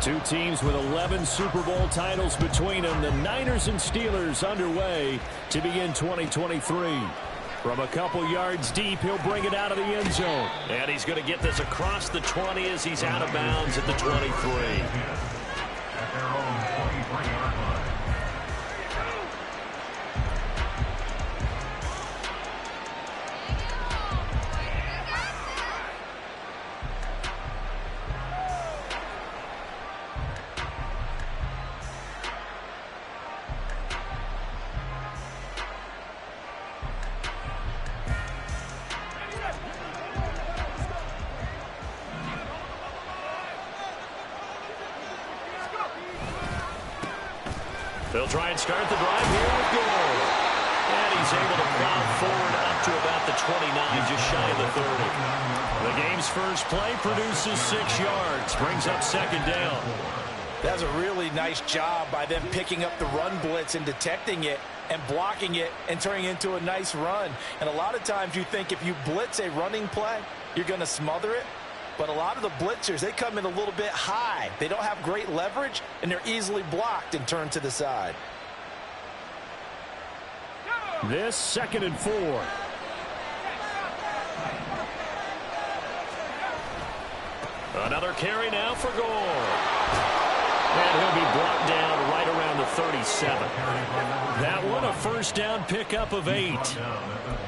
Two teams with 11 Super Bowl titles between them. The Niners and Steelers underway to begin 2023. From a couple yards deep, he'll bring it out of the end zone. And he's going to get this across the 20 as he's out of bounds at the 23. They'll try and start the drive here with goal. And he's able to plow forward up to about the 29, just shy of the 30. The game's first play produces 6 yards, brings up second down. That's a really nice job by them picking up the run blitz and detecting it and blocking it and turning it into a nice run. And a lot of times you think if you blitz a running play, you're going to smother it. But a lot of the blitzers, they come in a little bit high. They don't have great leverage, and they're easily blocked and turned to the side. This 2nd and 4. Another carry now for Gore. And he'll be brought down right around the 37. That one a first down pickup of 8.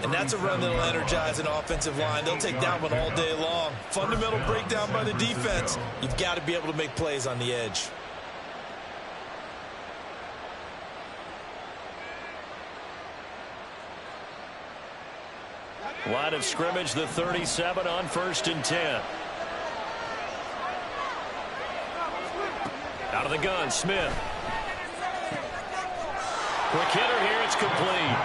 And that's a run that'll energize an offensive line. They'll take that one all day long. Fundamental breakdown by the defense. You've got to be able to make plays on the edge. Line of scrimmage, the 37 on 1st and 10. Out of the gun, Smith. Quick hitter here, it's complete.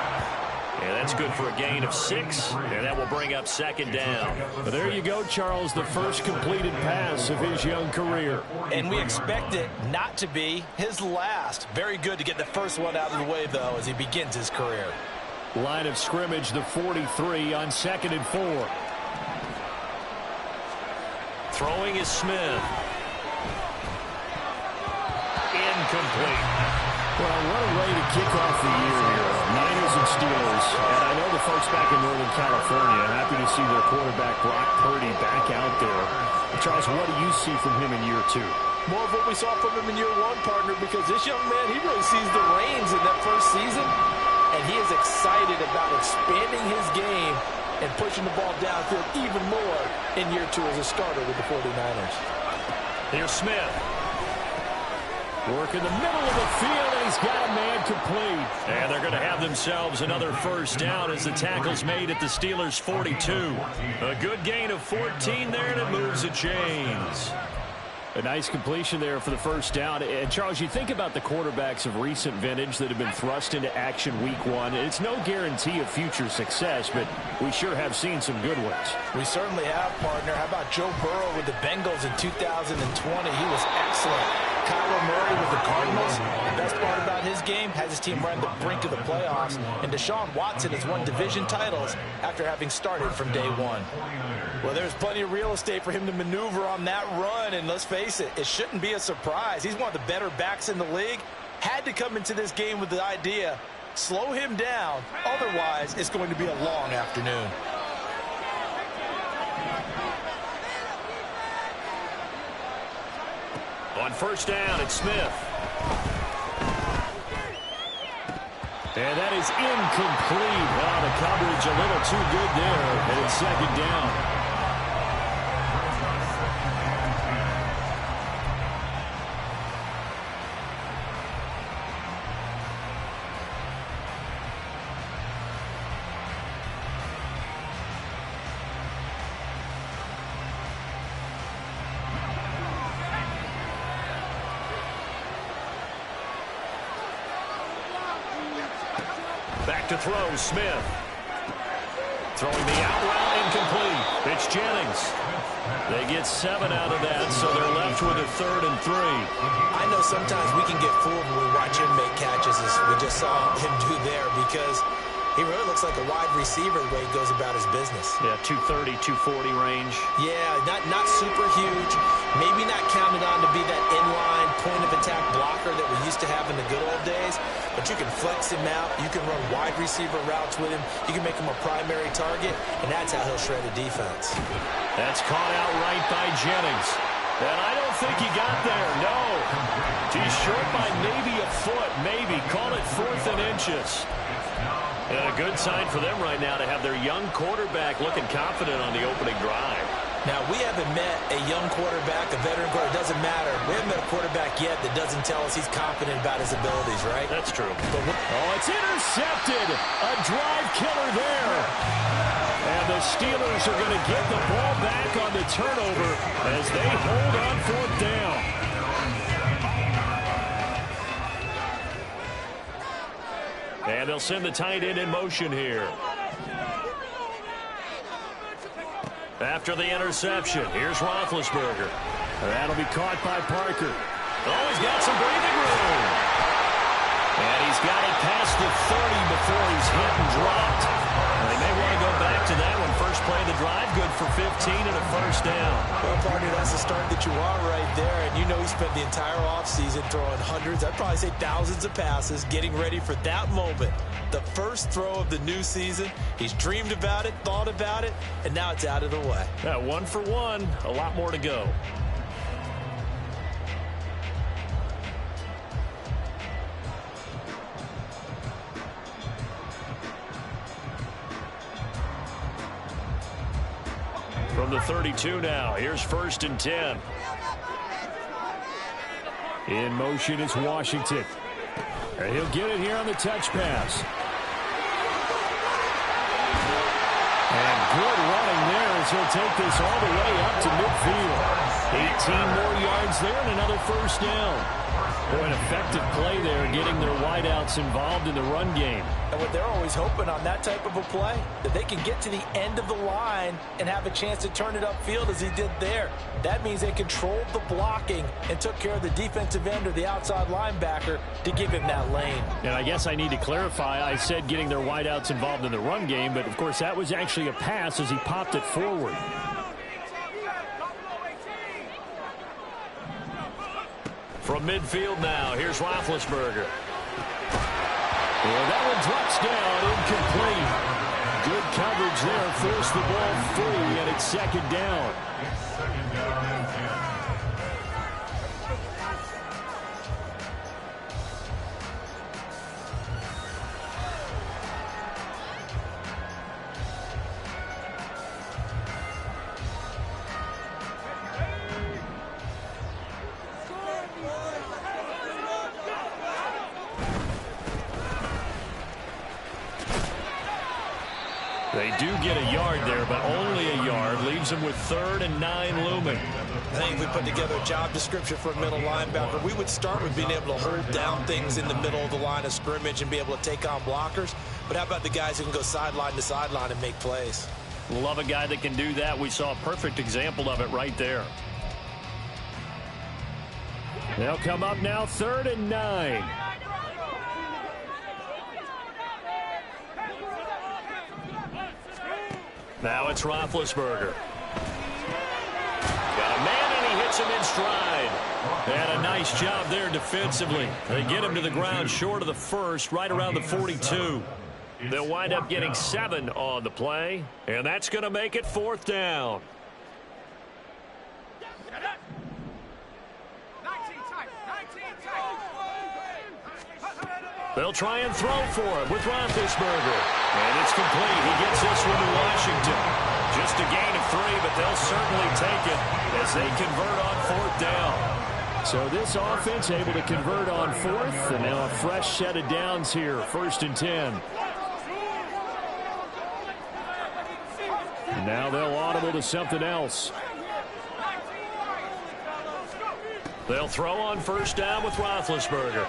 And that's good for a gain of 6, and that will bring up second down. Well, there you go, Charles, the first completed pass of his young career. And we expect it not to be his last. Very good to get the first one out of the way, though, as he begins his career. Line of scrimmage, the 43 on 2nd and 4. Throwing is Smith. Incomplete. Well, what a way to kick off the year here. Niners and Steelers. And I know the folks back in Northern California are happy to see their quarterback Brock Purdy back out there. Charles, what do you see from him in year 2? More of what we saw from him in year 1, partner, because this young man, he really sees the reins in that first season. And he is excited about expanding his game and pushing the ball downfield even more in year 2 as a starter with the 49ers. Here's Smith. Work in the middle of the field, and he's got a man complete. And they're going to have themselves another first down as the tackle's made at the Steelers' 42. A good gain of 14 there, and it moves the chains. A nice completion there for the first down. And, Charles, you think about the quarterbacks of recent vintage that have been thrust into action week 1. It's no guarantee of future success, but we sure have seen some good ones. We certainly have, partner. How about Joe Burrow with the Bengals in 2020? He was excellent. Kyler Murray with the Cardinals. The best part about his game has his team right on the brink of the playoffs. And Deshaun Watson has won division titles after having started from day 1. Well, there's plenty of real estate for him to maneuver on that run. And let's face it, it shouldn't be a surprise. He's one of the better backs in the league. Had to come into this game with the idea, slow him down. Otherwise, it's going to be a long afternoon. On first down, it's Smith. And that is incomplete. Oh, the coverage a little too good there. And it's second down. Back to throw, Smith. Throwing the out route, incomplete. It's Jennings. They get 7 out of that, so they're left with a 3rd and 3. I know sometimes we can get fooled when we watch him make catches, as we just saw him do there, because He really looks like a wide receiver the way he goes about his business. Yeah, 230, 240 range. Yeah, not super huge. Maybe not counted on to be that inline point-of-attack blocker that we used to have in the good old days. But you can flex him out. You can run wide receiver routes with him. You can make him a primary target, and that's how he'll shred a defense. That's caught out right by Jennings. And I don't think he got there, no. He's short by maybe a foot, maybe. Call it 4th and inches. And a good sign for them right now to have their young quarterback looking confident on the opening drive. Now, we haven't met a young quarterback, a veteran quarterback. It doesn't matter. We haven't met a quarterback yet that doesn't tell us he's confident about his abilities, right? That's true. Oh, it's intercepted. A drive killer there. And the Steelers are going to get the ball back on the turnover as they hold on 4th down. And they'll send the tight end in motion here. After the interception, here's Roethlisberger. That'll be caught by Parker. Oh, he's got some breathing room. And he's got it past the 30 before he's hit and dropped. They may want to go back to that one. First play of the drive, good for 15 and a first down. Well, partner, that's the start that you want right there. And you know he spent the entire offseason throwing hundreds, I'd probably say thousands of passes, getting ready for that moment. The first throw of the new season. He's dreamed about it, thought about it, and now it's out of the way. Yeah, 1 for 1, a lot more to go. From the 32 now, here's 1st and 10. In motion is Washington. And he'll get it here on the touch pass. And good running there as he'll take this all the way up to midfield. 18 more yards there and another first down. Boy, an effective play there, getting their wideouts involved in the run game. And what they're always hoping on that type of a play, that they can get to the end of the line and have a chance to turn it upfield as he did there. That means they controlled the blocking and took care of the defensive end or the outside linebacker to give him that lane. And I guess I need to clarify, I said getting their wideouts involved in the run game, but of course that was actually a pass as he popped it forward. From midfield now, here's Roethlisberger. Well, that one drops down, incomplete. Good coverage there, forced the ball free, and it's 2nd down. They do get a yard there, but only a yard. Leaves them with 3rd and 9 looming. I think if we put together a job description for a middle linebacker, we would start with being able to hold down things in the middle of the line of scrimmage and be able to take on blockers. But how about the guys who can go sideline to sideline and make plays? Love a guy that can do that. We saw a perfect example of it right there. They'll come up now, 3rd and 9. Now it's Roethlisberger. Got a man, and he hits him in stride. And a nice job there defensively. They get him to the ground short of the first, right around the 42. They'll wind up getting 7 on the play, and that's going to make it 4th down. They'll try and throw for it with Roethlisberger. And it's complete. He gets this one to Washington. Just a gain of 3, but they'll certainly take it as they convert on 4th down. So this offense able to convert on 4th, and now a fresh set of downs here, 1st and 10. And now they'll audible to something else. They'll throw on 1st down with Roethlisberger.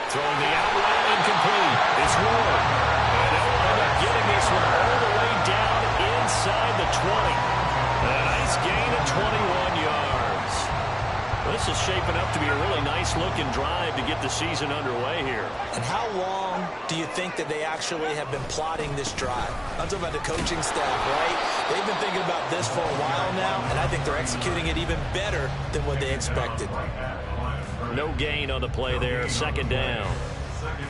Throwing the out route, incomplete. It's Ward. And they'll wind up getting this one all the way down inside the 20. A nice gain of 21 yards. This is shaping up to be a really nice-looking drive to get the season underway here. And how long do you think that they actually have been plotting this drive? I'm talking about the coaching staff, right? They've been thinking about this for a while now, and I think they're executing it even better than what they expected. No gain on the play there. Second down.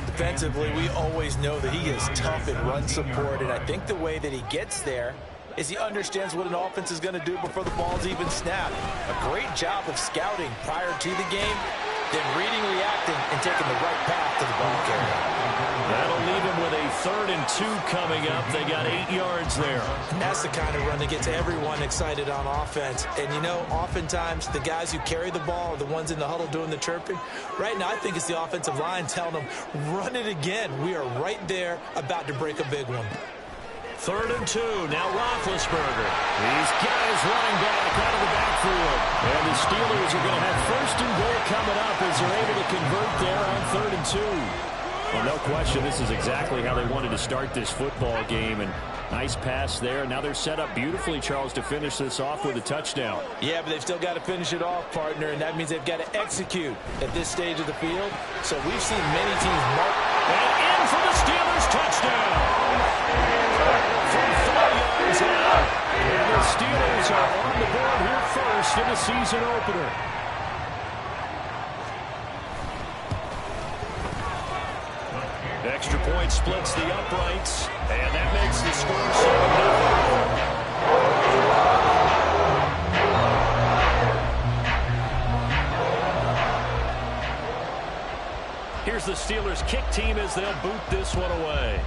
Defensively, we always know that he is tough in run support, and I think the way that he gets there is he understands what an offense is going to do before the ball's even snapped. A great job of scouting prior to the game, then reading, reacting, and taking the right path to the ball carrier. That'll leave him with a 3rd and 2 coming up. They got 8 yards there. And that's the kind of run that gets everyone excited on offense. And, you know, oftentimes the guys who carry the ball are the ones in the huddle doing the chirping. Right now, I think it's the offensive line telling them, run it again. We are right there about to break a big one. 3rd and 2. Now Roethlisberger. These guys running back out of the backfield. And the Steelers are going to have 1st and goal coming up as they're able to convert there on 3rd and 2. Well, no question, this is exactly how they wanted to start this football game. And nice pass there. Now they're set up beautifully, Charles, to finish this off with a touchdown. Yeah, but they've still got to finish it off, partner, and that means they've got to execute at this stage of the field. So we've seen many teams mark. And in for the Steelers touchdown. From 5 yards out. And the Steelers are on the board here first in the season opener. Extra point splits the uprights, and that makes the score 7-0. Here's the Steelers kick team as they'll boot this one away.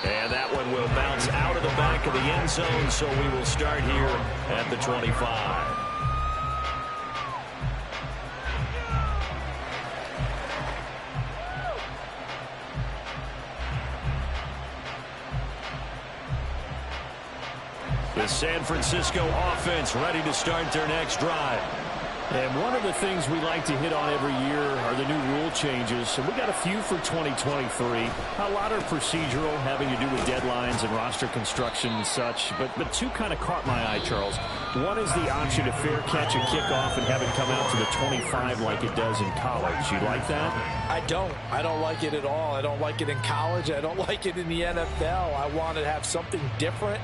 And that one will bounce out of the back of the end zone, so we will start here at the 25. The San Francisco offense ready to start their next drive. And one of the things we like to hit on every year are the new rule changes. And we got a few for 2023. A lot are procedural, having to do with deadlines and roster construction and such. But two kind of caught my eye, Charles. One is the option to fair catch a kickoff and have it come out to the 25 like it does in college. You like that? I don't. I don't like it at all. I don't like it in college. I don't like it in the NFL. I want to have something different.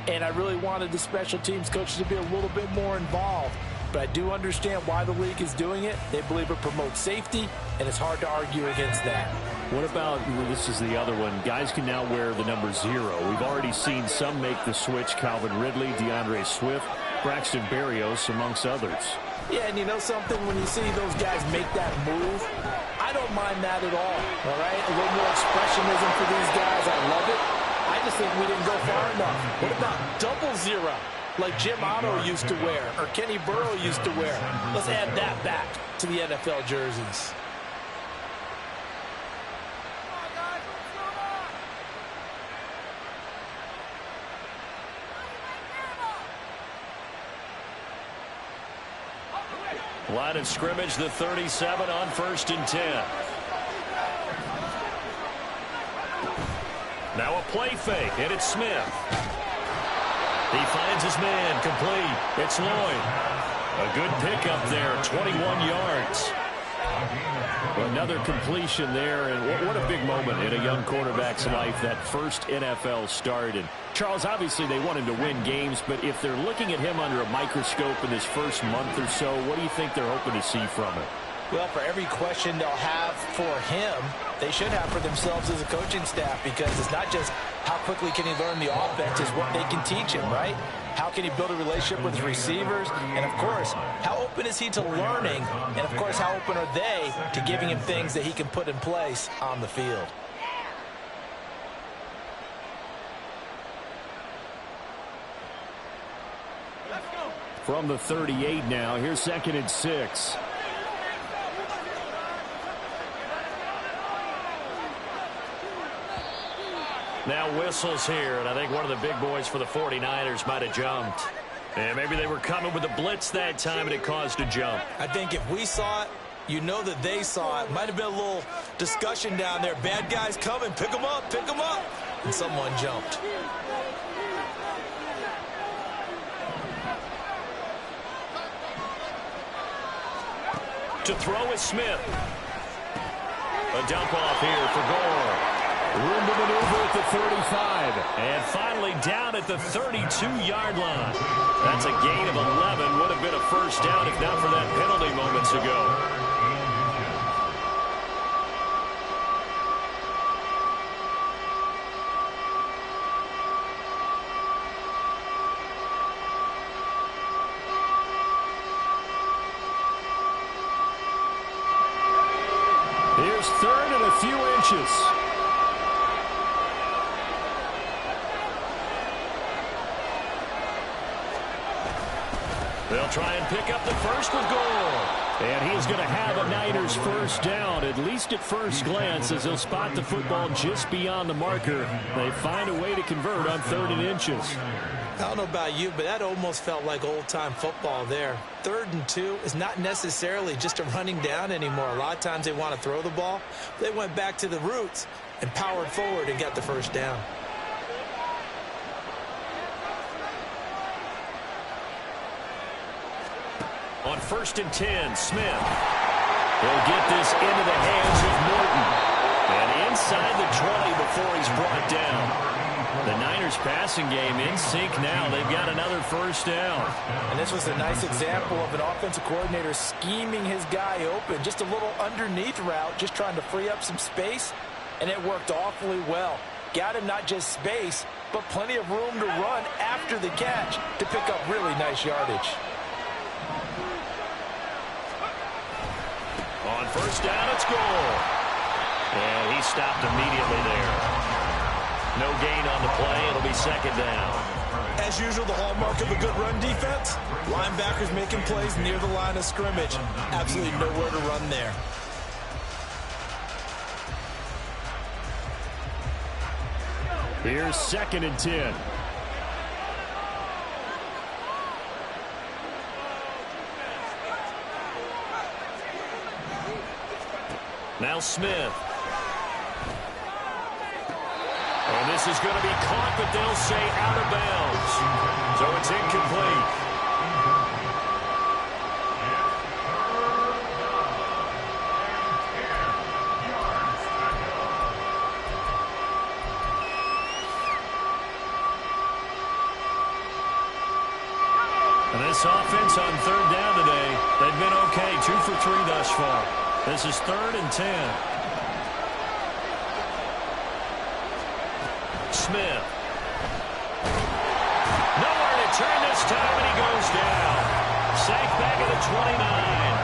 And I really wanted the special teams coaches to be a little bit more involved. But I do understand why the league is doing it. They believe it promotes safety, and it's hard to argue against that. What about, this is the other one, guys can now wear the number 0. We've already seen some make the switch, Calvin Ridley, DeAndre Swift, Braxton Berrios, amongst others. Yeah, and you know something? When you see those guys make that move, I don't mind that at all right? A little more expressionism for these guys. I love it. I just think we didn't go far enough. What about double 0? Like Jim Otto used to wear, or Kenny Burrow used to wear. Let's add that back to the NFL jerseys. Line of scrimmage, the 37 on 1st and 10. Now a play fake, and it's Smith. He finds his man, complete. It's Lloyd. A good pickup there, 21 yards. Another completion there, and what a big moment in a young quarterback's life, that first NFL start. And Charles, obviously they want him to win games, but if they're looking at him under a microscope in this first month or so, what do you think they're hoping to see from him? Well, for every question they'll have for him, they should have for themselves as a coaching staff, because it's not just how quickly can he learn the offense, it's what they can teach him, right? How can he build a relationship with his receivers? And, of course, how open is he to learning? And, of course, how open are they to giving him things that he can put in place on the field? From the 38 now, here's 2nd and 6. Now whistles here, and I think one of the big boys for the 49ers might have jumped. And maybe they were coming with a blitz that time, and it caused a jump. I think if we saw it, you know that they saw it. Might have been a little discussion down there. Bad guys coming, pick them up, pick them up. And someone jumped. To throw is Smith. A dump off here for Gore. Room to maneuver at the 35. And finally down at the 32-yard line. That's a gain of 11. Would have been a first down if not for that penalty moments ago. Here's third and a few inches. They'll try and pick up the first with Gore. And he's going to have a Niners first down, at least at first glance, as he'll spot the football just beyond the marker. They find a way to convert on 3rd and inches. I don't know about you, but that almost felt like old-time football there. 3rd and 2 is not necessarily just a running down anymore. A lot of times they want to throw the ball. They went back to the roots and powered forward and got the first down. On 1st and 10, Smith. He'll get this into the hands of Morton. And inside the 20 before he's brought down. The Niners passing game in sync now. They've got another first down. And this was a nice example of an offensive coordinator scheming his guy open. Just a little underneath route, just trying to free up some space. And it worked awfully well. Got him not just space, but plenty of room to run after the catch to pick up really nice yardage. On first down, it's Gore. And he stopped immediately there. No gain on the play. It'll be 2nd down. As usual, the hallmark of a good run defense, linebackers making plays near the line of scrimmage. Absolutely nowhere to run there. Here's 2nd and 10. Now Smith. And this is going to be caught, but they'll say out of bounds. So it's incomplete. And this offense on 3rd down today, they've been okay. 2 for 3 thus far. This is 3rd and 10. Smith. Nowhere to turn this time, and he goes down. Sacked back at the 29.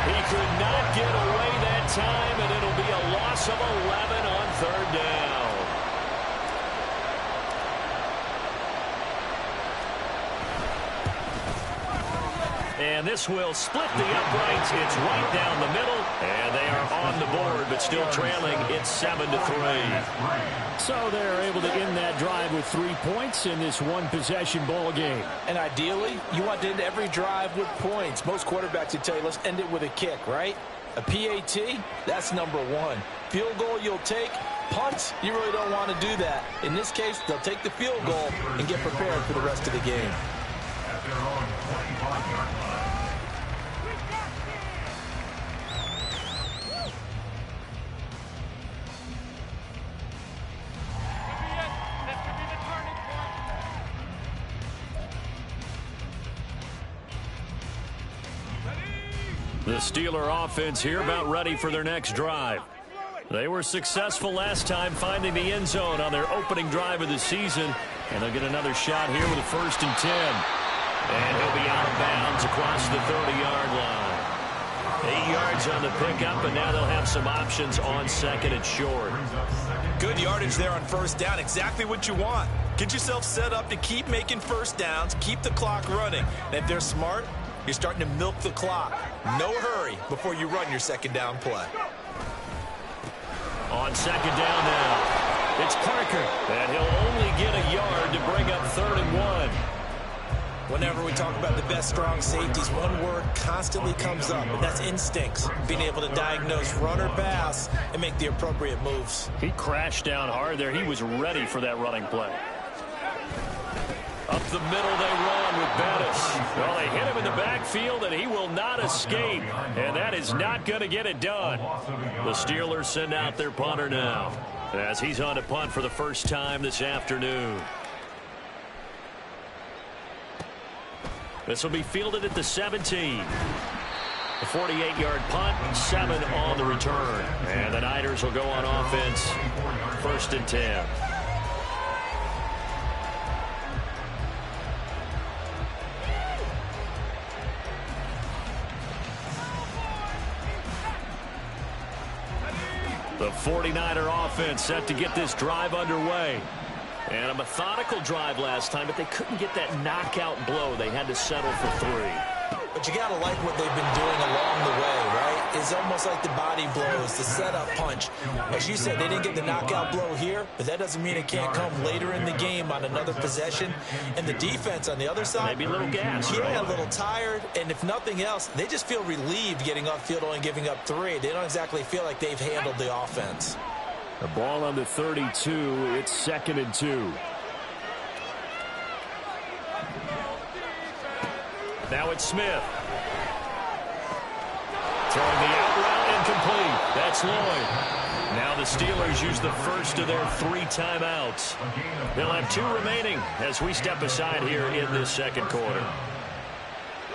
He could not get away that time, and it'll be a loss of 11 on 3rd down. And this will split the uprights. It's right down the middle. And they are on the board, but still trailing. It's 7-3. So they're able to end that drive with 3 points in this one-possession ball game. And ideally, you want to end every drive with points. Most quarterbacks would tell you, let's end it with a kick, right? A PAT, that's number 1. Field goal you'll take. Punts, you really don't want to do that. In this case, they'll take the field goal and get prepared for the rest of the game. The Steeler offense here about ready for their next drive. They were successful last time finding the end zone on their opening drive of the season. And they'll get another shot here with a 1st and 10. And he'll be out of bounds across the 30-yard line. 8 yards on the pickup, and now they'll have some options on 2nd and short. Good yardage there on 1st down. Exactly what you want. Get yourself set up to keep making first downs, keep the clock running. And if they're smart, you're starting to milk the clock. No hurry before you run your 2nd down play. On 2nd down now, it's Parker. And he'll only get a yard to bring up 3rd and 1. Whenever we talk about the best strong safeties, one word constantly comes up, and that's instincts. Being able to diagnose run or pass and make the appropriate moves. He crashed down hard there. He was ready for that running play. Up the middle they run with Bettis. Well, they hit him in the backfield, and he will not escape. And that is not going to get it done. The Steelers send out their punter now, as he's on to punt for the first time this afternoon. This will be fielded at the 17. A 48-yard punt, 7 on the return. And the Niners will go on offense, 1st and 10. The 49er offense set to get this drive underway. And a methodical drive last time, but they couldn't get that knockout blow. They had to settle for 3. But you got to like what they've been doing along the way, right? It's almost like the body blows, the setup punch. As you said, they didn't get the knockout blow here, but that doesn't mean it can't come later in the game on another possession. And the defense on the other side, maybe a little gas, yeah, right? A little tired. And if nothing else, they just feel relieved getting off field only giving up 3. They don't exactly feel like they've handled the offense. The ball on the 32. It's 2nd and 2. Now it's Smith. Throwing the out route, incomplete. That's Lloyd. Now the Steelers use the first of their 3 timeouts. They'll have 2 remaining as we step aside here in this second quarter.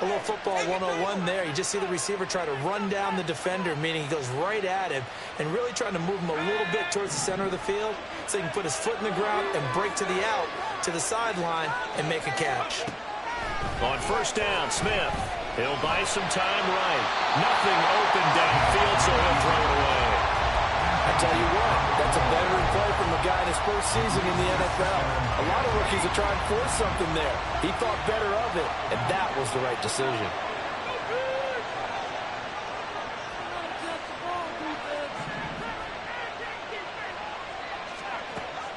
A little football 101 there. You just see the receiver try to run down the defender, meaning he goes right at him and really trying to move him a little bit towards the center of the field so he can put his foot in the ground and break to the out, to the sideline, and make a catch. On 1st down, Smith. He'll buy some time right. Nothing open downfield, so he'll throw it away. I tell you what, that's a veteran play from a guy in his first season in the NFL. A lot of rookies are trying to force something there. He thought better of it, and that was the right decision.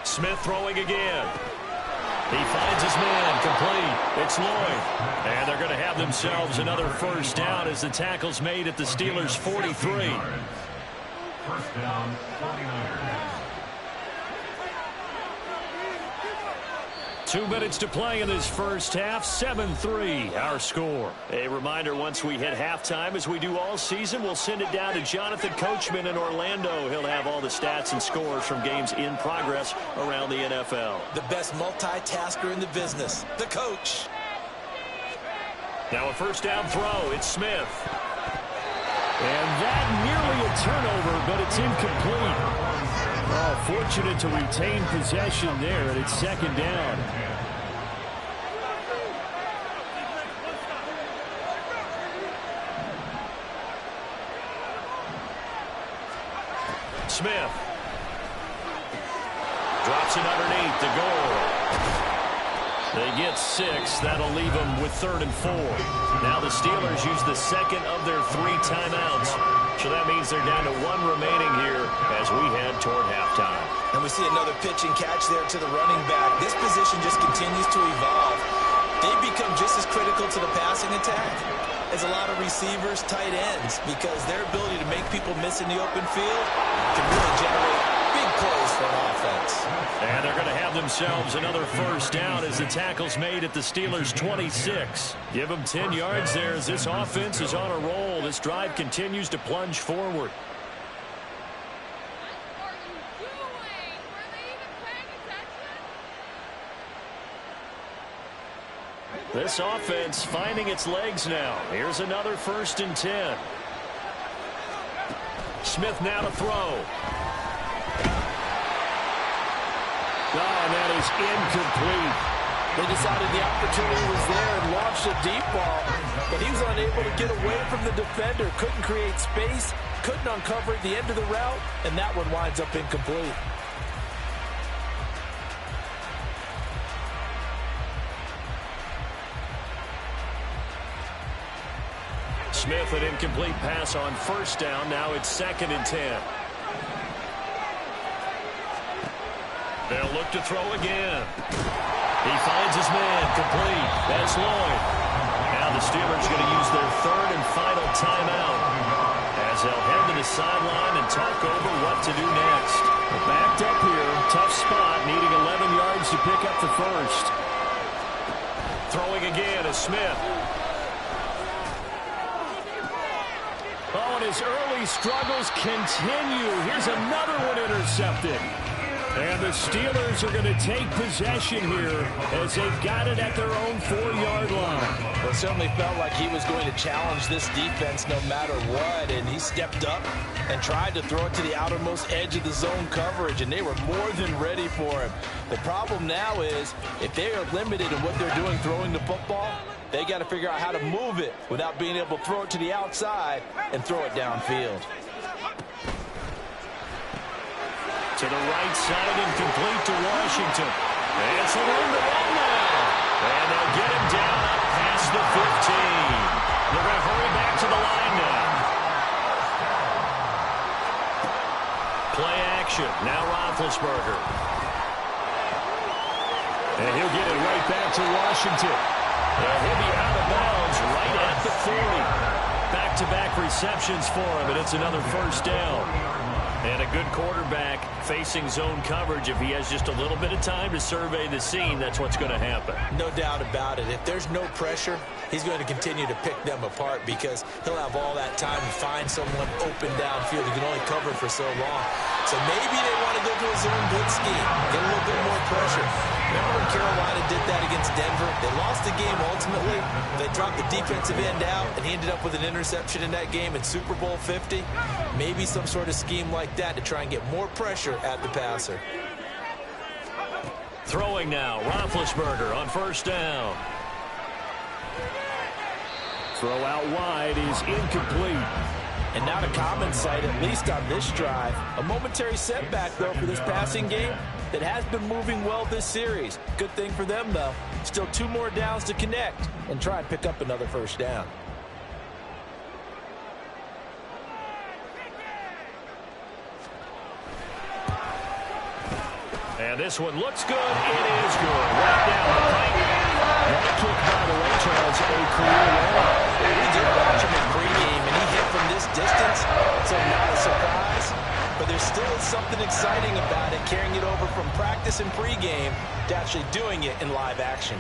Smith throwing again. He finds his man, complete. It's Lloyd. And they're going to have themselves another 1st down as the tackle's made at the Steelers' 43. 1st down, 49ers. 2 minutes to play in this first half. 7-3, our score. A reminder, once we hit halftime, as we do all season, we'll send it down to Jonathan Coachman in Orlando. He'll have all the stats and scores from games in progress around the NFL. The best multitasker in the business, the coach. Now a 1st down throw. It's Smith. And that nearly a turnover, but it's incomplete. Oh, fortunate to retain possession there, and it's 2nd down. Smith drops it underneath the goal. They get 6. That'll leave them with 3rd and 4. Now the Steelers use the 2nd of their 3 timeouts. So that means they're down to 1 remaining here as we head toward halftime. And we see another pitch and catch there to the running back. This position just continues to evolve. They become just as critical to the passing attack as a lot of receivers, tight ends, because their ability to make people miss in the open field can really generate big plays for an offense. And they're going to have themselves another 1st down as the tackle's made at the Steelers' 26. Give them 10 yards there as this offense is on a roll. This drive continues to plunge forward. This offense finding its legs now. Here's another 1st and 10. Smith now to throw. And that is incomplete. They decided the opportunity was there and launched a deep ball, but he was unable to get away from the defender, couldn't create space, couldn't uncover the end of the route, and that one winds up incomplete. Smith, an incomplete pass on 1st down. Now it's 2nd and 10. They'll look to throw again. He finds his man, complete. That's Lloyd. Now the Steelers are going to use their 3rd and final timeout as they'll head to the sideline and talk over what to do next. Backed up here, tough spot, needing 11 yards to pick up the 1st. Throwing again is Smith. Oh, and his early struggles continue. Here's another one intercepted. And the Steelers are going to take possession here as they've got it at their own 4-yard line. Well, it certainly felt like he was going to challenge this defense no matter what, and he stepped up and tried to throw it to the outermost edge of the zone coverage, and they were more than ready for him. The problem now is if they are limited in what they're doing throwing the football, they got to figure out how to move it without being able to throw it to the outside and throw it downfield. To the right side and complete to Washington. It's a room to run now. And they'll get him down up past the 15. They're going to hurry back to the line now. Play action. Now Roethlisberger. And he'll get it right back to Washington. And he'll be out of bounds right at the 40. Back-to-back receptions for him, and it's another first down. And a good quarterback facing zone coverage. If he has just a little bit of time to survey the scene, that's what's going to happen. No doubt about it. If there's no pressure, he's going to continue to pick them apart because he'll have all that time to find someone open downfield. He can only cover for so long. So maybe they want to go to a zone blitz scheme, get a little bit more pressure. Remember when Carolina did that against Denver? They lost the game ultimately. They dropped the defensive end out, and he ended up with an interception in that game in Super Bowl 50. Maybe some sort of scheme like that to try and get more pressure at the passer. Throwing now, Roethlisberger on first down. Throw out wide is incomplete. And not a common sight, at least on this drive. A momentary setback, though, for this passing game that has been moving well this series. Good thing for them, though. Still 2 more downs to connect and try and pick up another first down. And this one looks good. It is good. Right down the pipe. That kick, by the way, Charles, a career long. We did watch him in pregame, and he hit from this distance, so not a surprise. But there still is something exciting about it, carrying it over from practice and pregame to actually doing it in live action.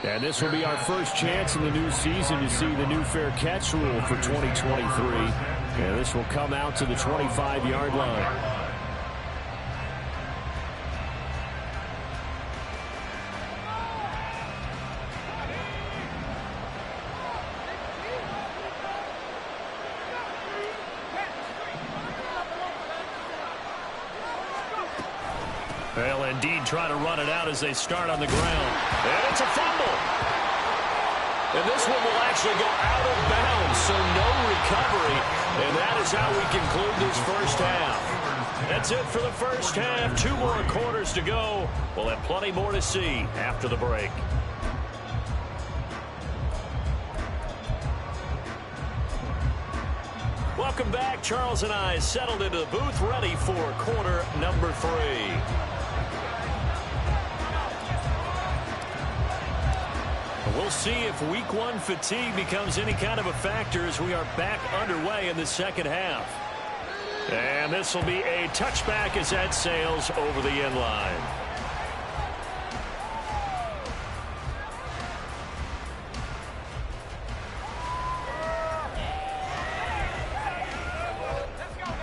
And this will be our first chance in the new season to see the new fair catch rule for 2023. And this will come out to the 25-yard line. They'll indeed try to run it out as they start on the ground. And it's a fumble. And this one will actually go out of bounds, so no recovery. And that is how we conclude this first half. That's it for the first half. 2 more quarters to go. We'll have plenty more to see after the break. Welcome back. Charles and I settled into the booth, ready for quarter number 3. We'll see if week 1 fatigue becomes any kind of a factor as we are back underway in the second half. And this will be a touchback as that sails over the end line.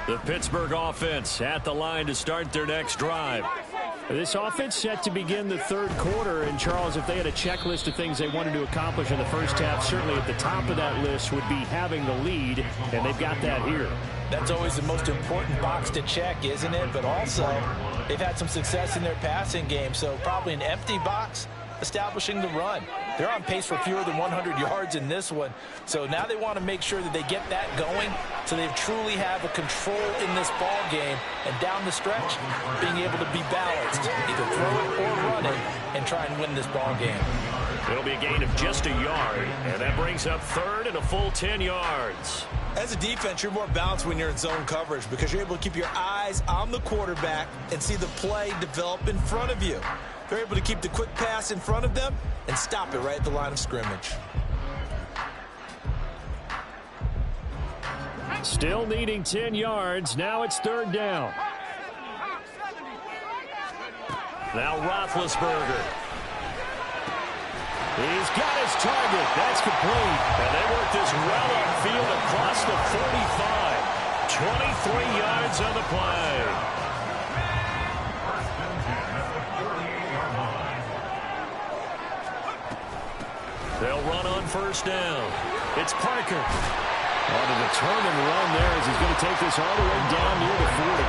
The Pittsburgh offense at the line to start their next drive. This offense set to begin the third quarter, and Charles, if they had a checklist of things they wanted to accomplish in the first half, certainly at the top of that list would be having the lead, and they've got that here. That's always the most important box to check, isn't it? But also, they've had some success in their passing game, so probably an empty box establishing the run. They're on pace for fewer than 100 yards in this one, so now they want to make sure that they get that going so they truly have a control in this ball game, and down the stretch, being able to be balanced, either throw it or run it, and try and win this ball game. It'll be a gain of just a yard, and that brings up third and a full 10 yards. As a defense, you're more balanced when you're in zone coverage because you're able to keep your eyes on the quarterback and see the play develop in front of you. They're able to keep the quick pass in front of them and stop it right at the line of scrimmage. Still needing 10 yards. Now it's third down. Now Roethlisberger. He's got his target. That's complete. And they work this well upfield across the 45. 23 yards on the play. They'll run on first down. It's Parker. On a determined run there as he's going to take this all the way down near the 40.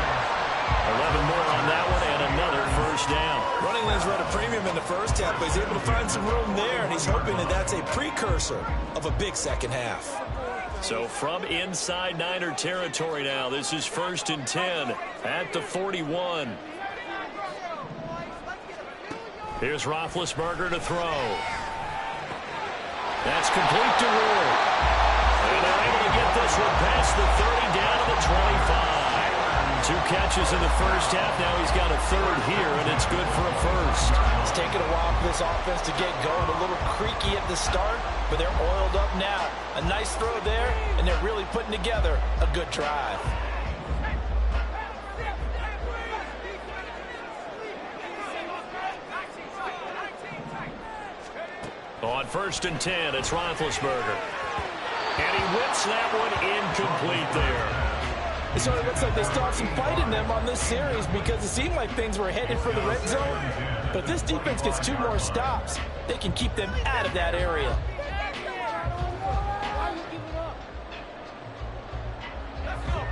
11 more on that one and another first down. Running lanes run a premium in the first half, but he's able to find some room there, and he's hoping that that's a precursor of a big second half. So from inside Niner territory now, this is 1st and 10 at the 41. Here's Roethlisberger to throw. That's complete to Rule. And they're able to get this one past the 30 down to the 25. 2 catches in the first half. Now he's got a third here, and it's good for a first. It's taken a while for this offense to get going. A little creaky at the start, but they're oiled up now. A nice throw there, and they're really putting together a good drive. On 1st and 10, it's Roethlisberger. And he whips that one incomplete there. It sort of looks like they still have some fight in them on this series because it seemed like things were headed for the red zone. But if this defense gets 2 more stops, they can keep them out of that area.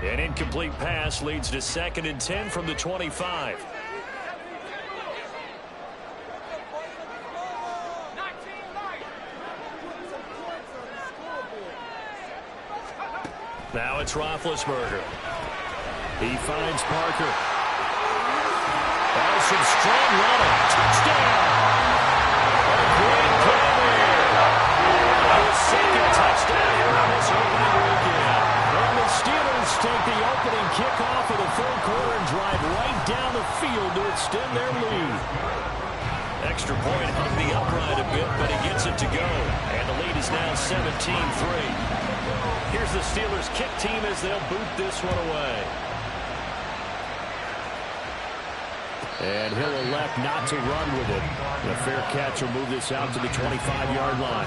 An incomplete pass leads to 2nd and 10 from the 25. Now it's Roethlisberger. He finds Parker. That's some strong running. Touchdown! A great play there. His 2nd touchdown here on this opening weekend. And the Steelers take the opening kickoff of the 3rd quarter and drive right down the field to extend their lead. Extra point hung the upright a bit, but he gets it to go. And the lead is now 17-3. Here's the Steelers kick team as they'll boot this one away. And Hill elect not to run with it. A fair catch will move this out to the 25-yard line.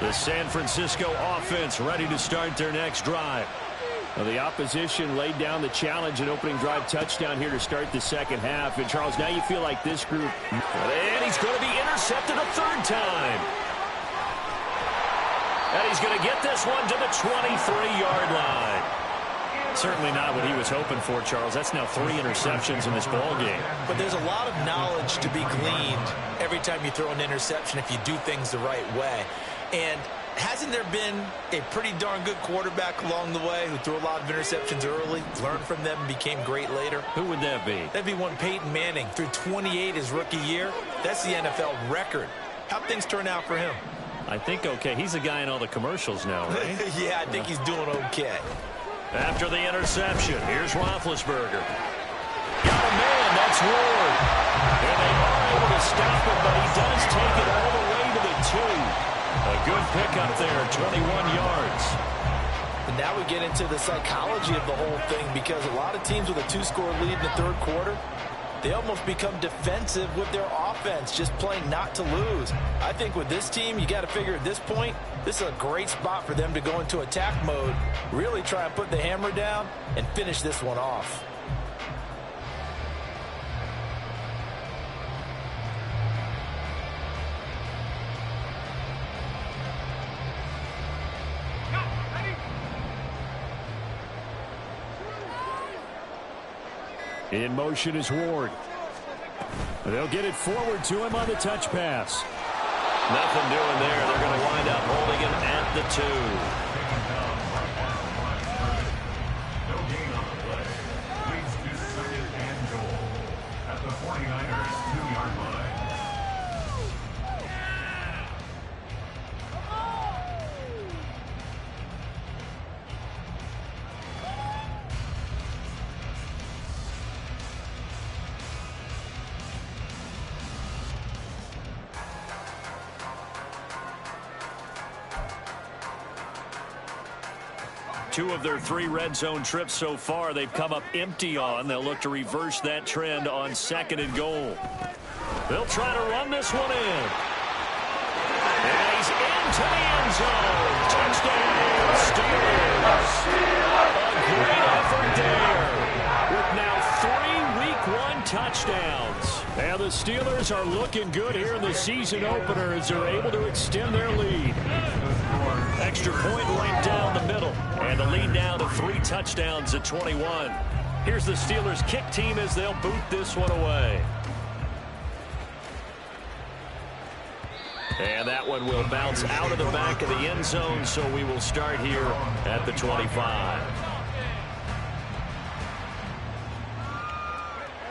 The San Francisco offense ready to start their next drive. Well, the opposition laid down the challenge and opening drive touchdown here to start the second half. And, Charles, now you feel like this group... And he's going to be intercepted a 3rd time. And he's going to get this one to the 23-yard line. Certainly not what he was hoping for, Charles. That's now 3 interceptions in this ball game. But there's a lot of knowledge to be gleaned every time you throw an interception if you do things the right way. And hasn't there been a pretty darn good quarterback along the way who threw a lot of interceptions early, learned from them, and became great later? Who would that be? That'd be one Peyton Manning. Threw 28 his rookie year. That's the NFL record. How'd things turn out for him? I think okay. He's a guy in all the commercials now, right? Yeah, I think he's doing okay. After the interception, here's Roethlisberger. Got a man, that's Ward. And they are able to stop it, but he does take it all the way to the 2. A good pickup there, 21 yards. And now we get into the psychology of the whole thing because a lot of teams with a 2-score lead in the 3rd quarter, they almost become defensive with their offense, just playing not to lose. I think with this team, you got to figure at this point, this is a great spot for them to go into attack mode, really try and put the hammer down and finish this one off. In motion is Ward. They'll get it forward to him on the touch pass. Nothing doing there. They're going to wind up holding him at the 2. No gain on the play. Leads to 2nd and goal at the 49ers 2-yard line. 2 of their 3 red zone trips so far they've come up empty on. They'll look to reverse that trend on 2nd and goal. They'll try to run this one in. And he's into the end zone. Touchdown, Steelers. A great effort there. With now 3 Week 1 touchdowns. And the Steelers are looking good here in the season opener as they're able to extend their lead. Extra point right down the middle. And the lead now to 3 touchdowns at 21. Here's the Steelers kick team as they'll boot this one away. And that one will bounce out of the back of the end zone, so we will start here at the 25.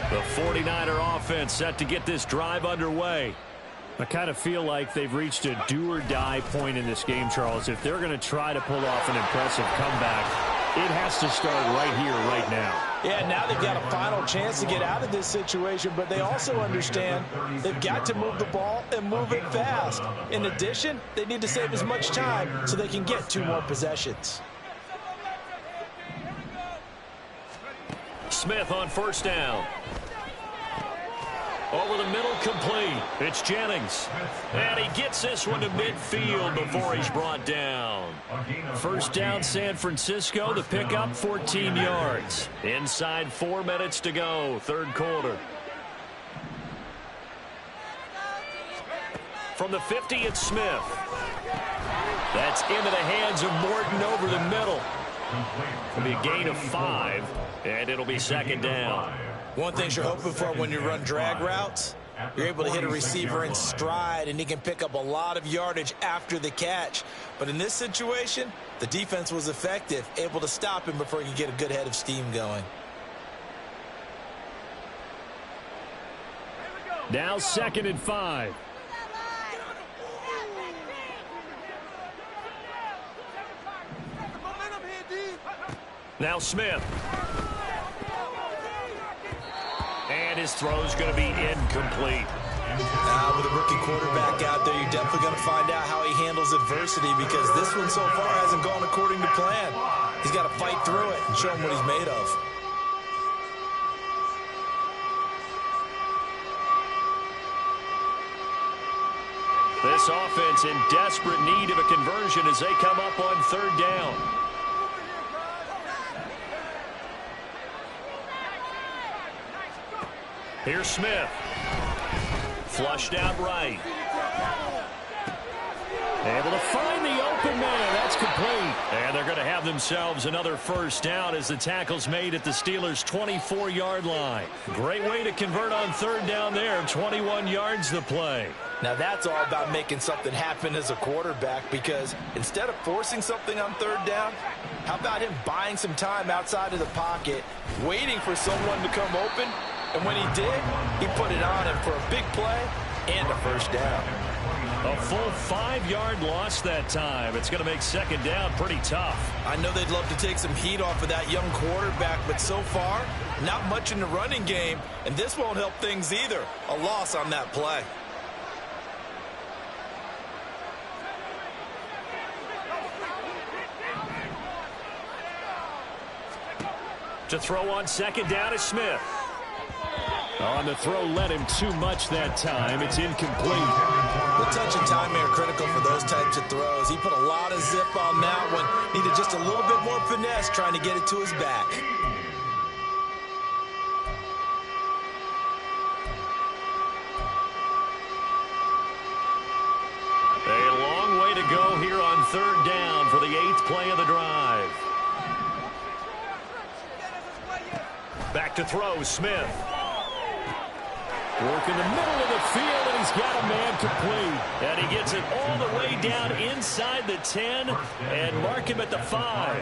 The 49er offense set to get this drive underway. I kind of feel like they've reached a do-or-die point in this game, Charles. If they're going to try to pull off an impressive comeback, it has to start right here, right now. Yeah, now they've got a final chance to get out of this situation, but they also understand they've got to move the ball and move it fast. In addition, they need to save as much time so they can get 2 more possessions. Smith on 1st down. Over the middle, complete. It's Jennings. And he gets this one to midfield before he's brought down. 1st down, San Francisco. The pickup, 14 yards. Inside 4 minutes to go, 3rd quarter. From the 50, it's Smith. That's into the hands of Morton over the middle. It'll be a gain of 5, and it'll be 2nd down. One thing you're hoping for when you run drag routes, you're able to hit a receiver in stride, and he can pick up a lot of yardage after the catch. But in this situation, the defense was effective, able to stop him before he could get a good head of steam going. Now 2nd and 5. Now Smith. And his throw's going to be incomplete. With a rookie quarterback out there, you're definitely going to find out how he handles adversity, because this one so far hasn't gone according to plan. He's got to fight through it and show him what he's made of. This offense in desperate need of a conversion as they come up on 3rd down. Here's Smith. Flushed out right. Able to find the open man. That's complete. And they're going to have themselves another 1st down as the tackle's made at the Steelers' 24-yard line. Great way to convert on 3rd down there. 21 yards the play. Now that's all about making something happen as a quarterback, because instead of forcing something on 3rd down, how about him buying some time outside of the pocket, waiting for someone to come open? And when he did, he put it on him for a big play and a 1st down. A full 5-yard loss that time. It's going to make 2nd down pretty tough. I know they'd love to take some heat off of that young quarterback, but so far, not much in the running game, and this won't help things either. A loss on that play. To throw on 2nd down is Smith. On the throw, led him too much that time. It's incomplete. The touch and time are critical for those types of throws. He put a lot of zip on that one. Needed just a little bit more finesse trying to get it to his back. A long way to go here on 3rd down for the 8th play of the drive. Back to throw, Smith. Work in the middle of the field, and he's got a man complete. And he gets it all the way down inside the 10 and mark him at the 5.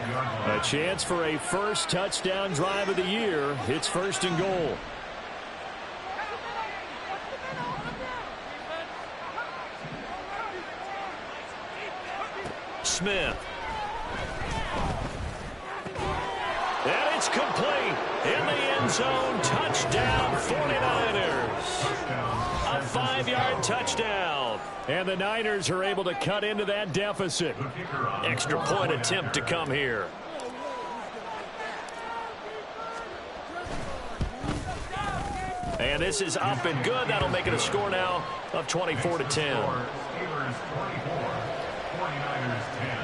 A chance for a 1st touchdown drive of the year. It's 1st and goal. Smith. And it's complete. In the end zone, touchdown 49ers. A 5-yard touchdown. And the Niners are able to cut into that deficit. Extra point attempt to come here. And this is up and good. That'll make it a score now of 24-10. Steelers 24, 49ers 10.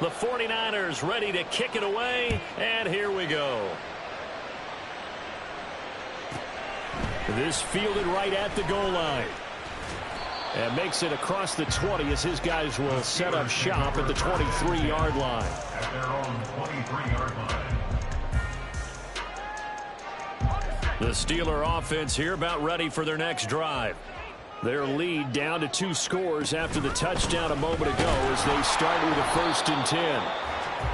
The 49ers ready to kick it away, and here we go. This fielded right at the goal line. And makes it across the 20 as his guys will set up shop at the 23-yard line. At their own 23-yard line. The Steeler offense here about ready for their next drive. Their lead down to 2 scores after the touchdown a moment ago as they start with a 1st and 10.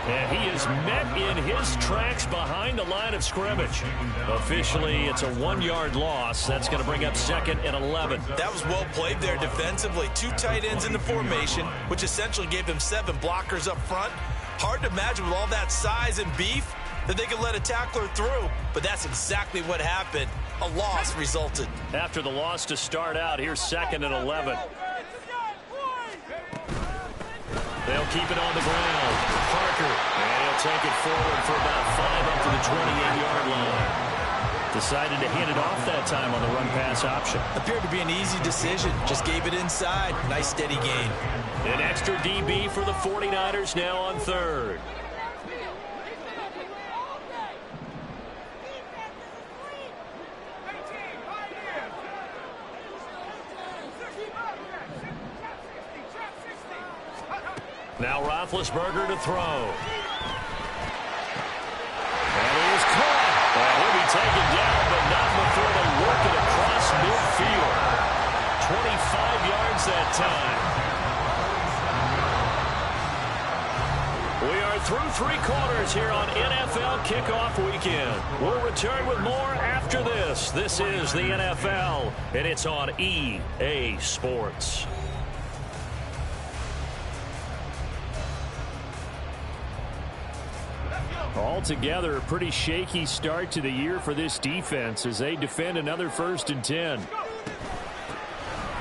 And he is met in his tracks behind the line of scrimmage. Officially, it's a 1-yard loss. That's going to bring up 2nd and 11. That was well played there defensively. 2 tight ends in the formation, which essentially gave them 7 blockers up front. Hard to imagine with all that size and beef that they could let a tackler through, but that's exactly what happened. A loss resulted. After the loss to start out, here's 2nd and 11. They'll keep it on the ground. Parker, and he'll take it forward for about 5 up to the 28-yard line. Decided to hand it off that time on the run-pass option. Appeared to be an easy decision. Just gave it inside. Nice steady gain. An extra DB for the 49ers now on 3rd. Now Roethlisberger to throw. And he is caught. And he'll be taken down, but not before they work it across midfield. 25 yards that time. We are through 3 quarters here on NFL Kickoff Weekend. We'll return with more after this. This is the NFL, and it's on EA Sports. Altogether, a pretty shaky start to the year for this defense as they defend another 1st and 10.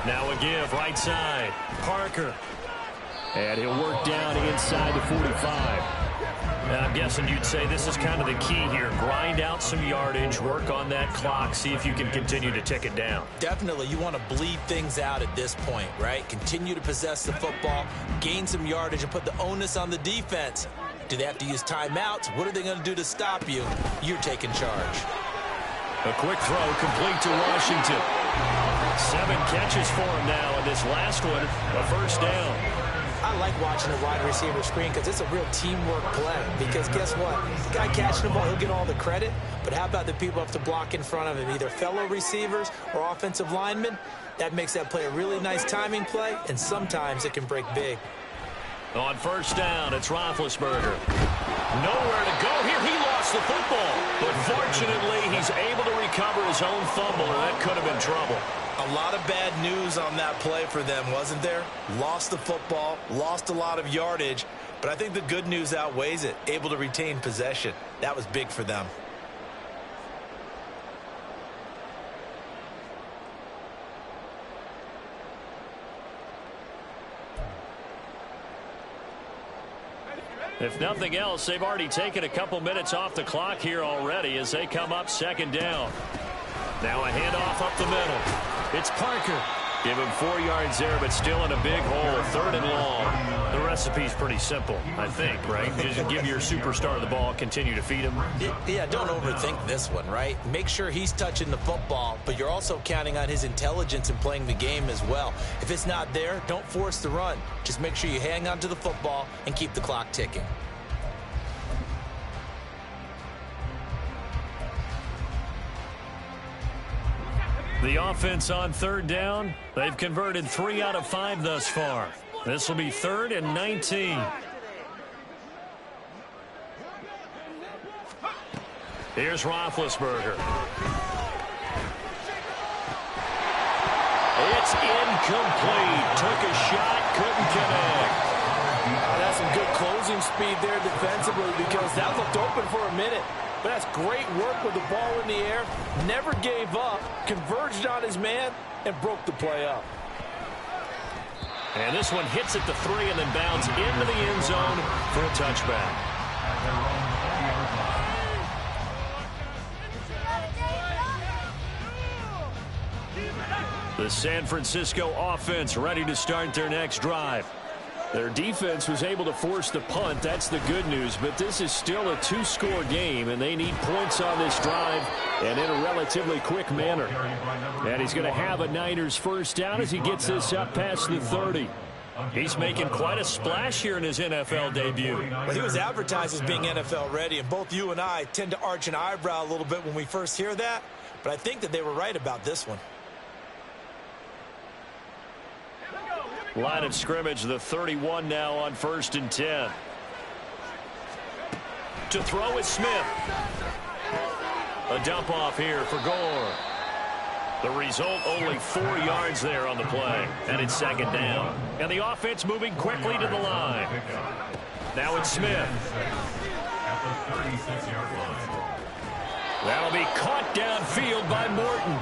Now a give right side. Parker. And he'll work down inside the 45. And I'm guessing you'd say this is kind of the key here. Grind out some yardage, work on that clock, see if you can continue to tick it down. Definitely, you want to bleed things out at this point, right? Continue to possess the football, gain some yardage, and put the onus on the defense. Do they have to use timeouts? What are they going to do to stop you? You're taking charge. A quick throw complete to Washington. 7 catches for him now, and this last one, a 1st down. I like watching a wide receiver screen because it's a real teamwork play. Because guess what? The guy catching the ball, he'll get all the credit. But how about the people who have to block in front of him, either fellow receivers or offensive linemen? That makes that play a really nice timing play, and sometimes it can break big. On 1st down, it's Roethlisberger. Nowhere to go here. He lost the football. But fortunately, he's able to recover his own fumble, and that could have been trouble. A lot of bad news on that play for them, wasn't there? Lost the football, lost a lot of yardage, but I think the good news outweighs it. Able to retain possession. That was big for them. If nothing else, they've already taken a couple minutes off the clock here already as they come up 2nd down. Now a handoff up the middle. It's Parker. Give him 4 yards there, but still in a big hole, 3rd and long. The recipe's pretty simple, I think, right? Just give your superstar the ball, continue to feed him. Yeah, don't overthink this one, right? Make sure he's touching the football, but you're also counting on his intelligence in playing the game as well. If it's not there, don't force the run. Just make sure you hang on to the football and keep the clock ticking. The offense on 3rd down, they've converted 3 out of 5 thus far. This will be 3rd and 19. Here's Roethlisberger. It's incomplete. Took a shot, couldn't connect. That's some good closing speed there defensively because that looked open for a minute. But that's great work with the ball in the air. Never gave up, converged on his man, and broke the play up. And this one hits at the 3 and then bounds into the end zone for a touchback. The San Francisco offense ready to start their next drive. Their defense was able to force the punt. That's the good news. But this is still a 2-score game, and they need points on this drive and in a relatively quick manner. And he's going to have a Niners first down as he gets this up past the 30. He's making quite a splash here in his NFL debut. Well, he was advertised as being NFL ready, and both you and I tend to arch an eyebrow a little bit when we first hear that. But I think that they were right about this one. Line of scrimmage, the 31 now on 1st and 10. To throw is Smith. A dump off here for Gore. The result, only 4 yards there on the play. And it's 2nd down. And the offense moving quickly to the line. Now it's Smith. That'll be caught downfield by Morton.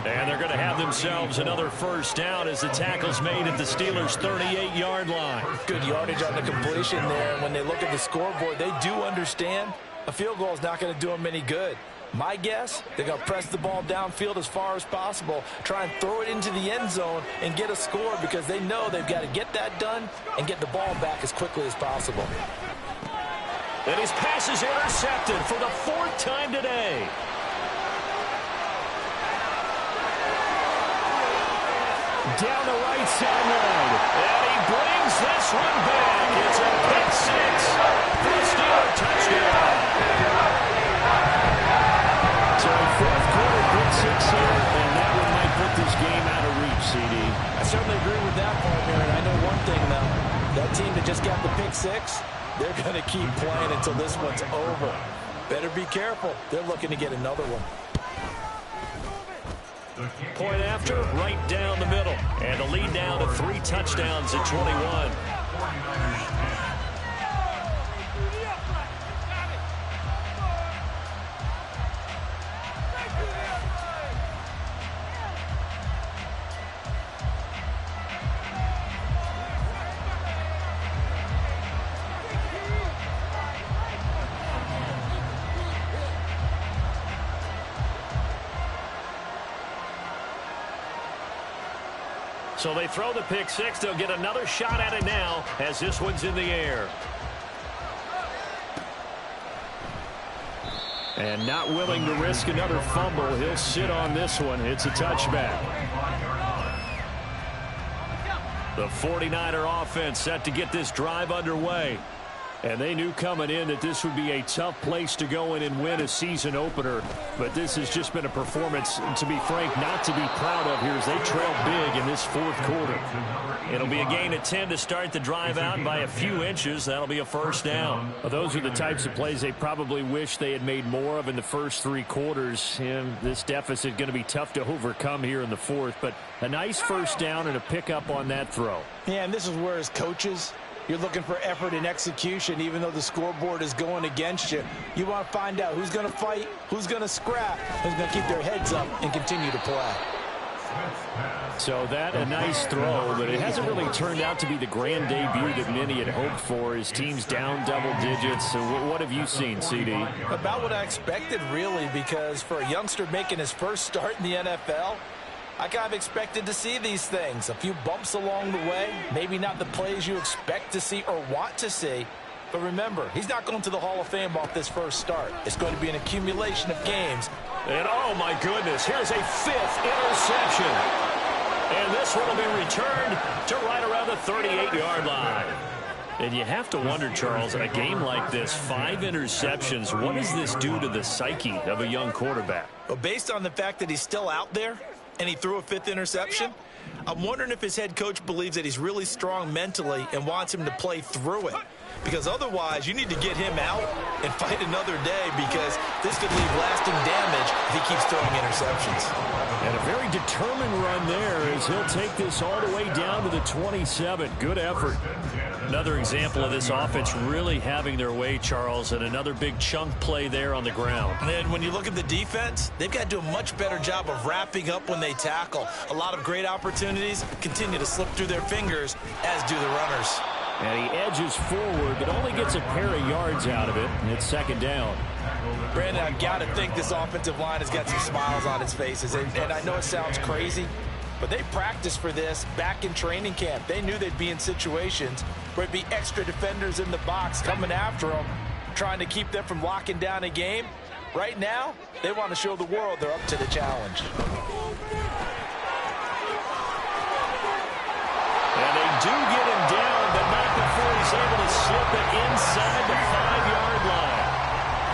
And they're going to have themselves another first down as the tackle's made at the Steelers' 38-yard line. Good yardage on the completion there. And when they look at the scoreboard, they do understand a field goal is not going to do them any good. My guess, they're going to press the ball downfield as far as possible, try and throw it into the end zone and get a score because they know they've got to get that done and get the ball back as quickly as possible. And his pass is intercepted for the 4th time today. Down the right sideline. And he brings this one back. It's a pick 6 for the Steeler touchdown. So a 4th quarter pick 6 here, and that one might put this game out of reach, CD. I certainly agree with that, partner. And I know one thing, though. That team that just got the pick 6, they're going to keep playing until this one's over. Better be careful. They're looking to get another one. Point after, right down the middle. And a lead down to 3 touchdowns at 21. So they throw the pick 6. They'll get another shot at it now as this one's in the air. And not willing to risk another fumble. He'll sit on this one. It's a touchback. The 49er offense set to get this drive underway. And they knew coming in that this would be a tough place to go in and win a season opener. But this has just been a performance, to be frank, not to be proud of here as they trail big in this 4th quarter. It'll be a gain of 10 to start the drive out by a few inches. That'll be a first down. Well, those are the types of plays they probably wish they had made more of in the first 3 quarters. And this deficit going to be tough to overcome here in the 4th. But a nice first down and a pickup on that throw. Yeah, and this is where as coaches, you're looking for effort and execution, even though the scoreboard is going against you. You want to find out who's going to fight, who's going to scrap, who's going to keep their heads up and continue to play. So that a nice throw, but it hasn't really turned out to be the grand debut that many had hoped for. His team's down double digits. So what have you seen, CD? About what I expected, really, because for a youngster making his first start in the NFL, I kind of expected to see these things. A few bumps along the way, maybe not the plays you expect to see or want to see. But remember, he's not going to the Hall of Fame off this first start. It's going to be an accumulation of games. And oh my goodness, here's a 5th interception. And this one will be returned to right around the 38-yard line. And you have to wonder, Charles, in a game like this, 5 interceptions, what does this do to the psyche of a young quarterback? Well, based on the fact that he's still out there and he threw a 5th interception, I'm wondering if his head coach believes that he's really strong mentally and wants him to play through it. because otherwise you need to get him out and fight another day, because this could leave lasting damage if he keeps throwing interceptions. And a very determined run there as he'll take this all the way down to the 27. Good effort. Another example of this offense really having their way, Charles, and another big chunk play there on the ground. And then when you look at the defense, they've got to do a much better job of wrapping up when they tackle. A lot of great opportunities continue to slip through their fingers, as do the runners. And he edges forward, but only gets a pair of yards out of it, and it's second down. Brandon, I've got to think this offensive line has got some smiles on its faces. And I know it sounds crazy, but they practiced for this back in training camp. They knew they'd be in situations where there'd be extra defenders in the box coming after them, trying to keep them from locking down a game. Right now, they want to show the world they're up to the challenge. And they do get him down, but not before he's able to slip it inside the 5-yard line.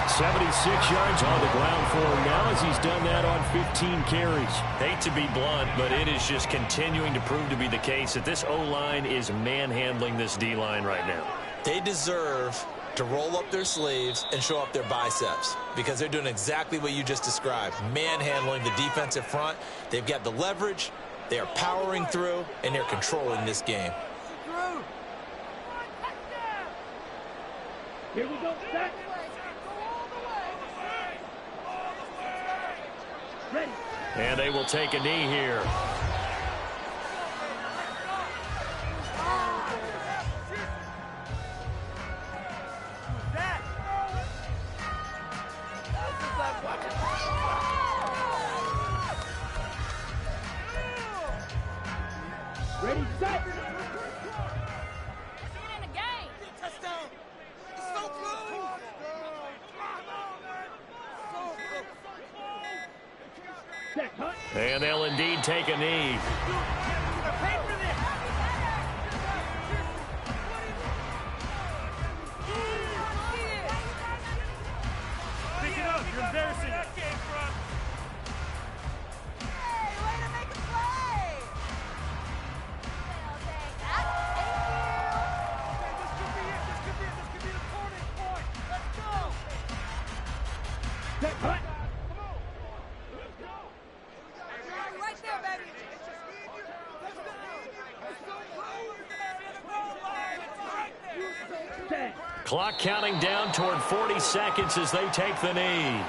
76 yards on the ground for him now as he's done that on 15 carries. Hate to be blunt, but it is just continuing to prove to be the case that this O-line is manhandling this D-line right now. They deserve to roll up their sleeves and show up their biceps, because they're doing exactly what you just described, manhandling the defensive front. They've got the leverage, they are powering through, and they're controlling this game. Here we go, set. Ready. And they will take a knee here. Ready, set. And they'll indeed take a knee. Pick it up, you're embarrassing us. Clock counting down toward 40 seconds as they take the knee.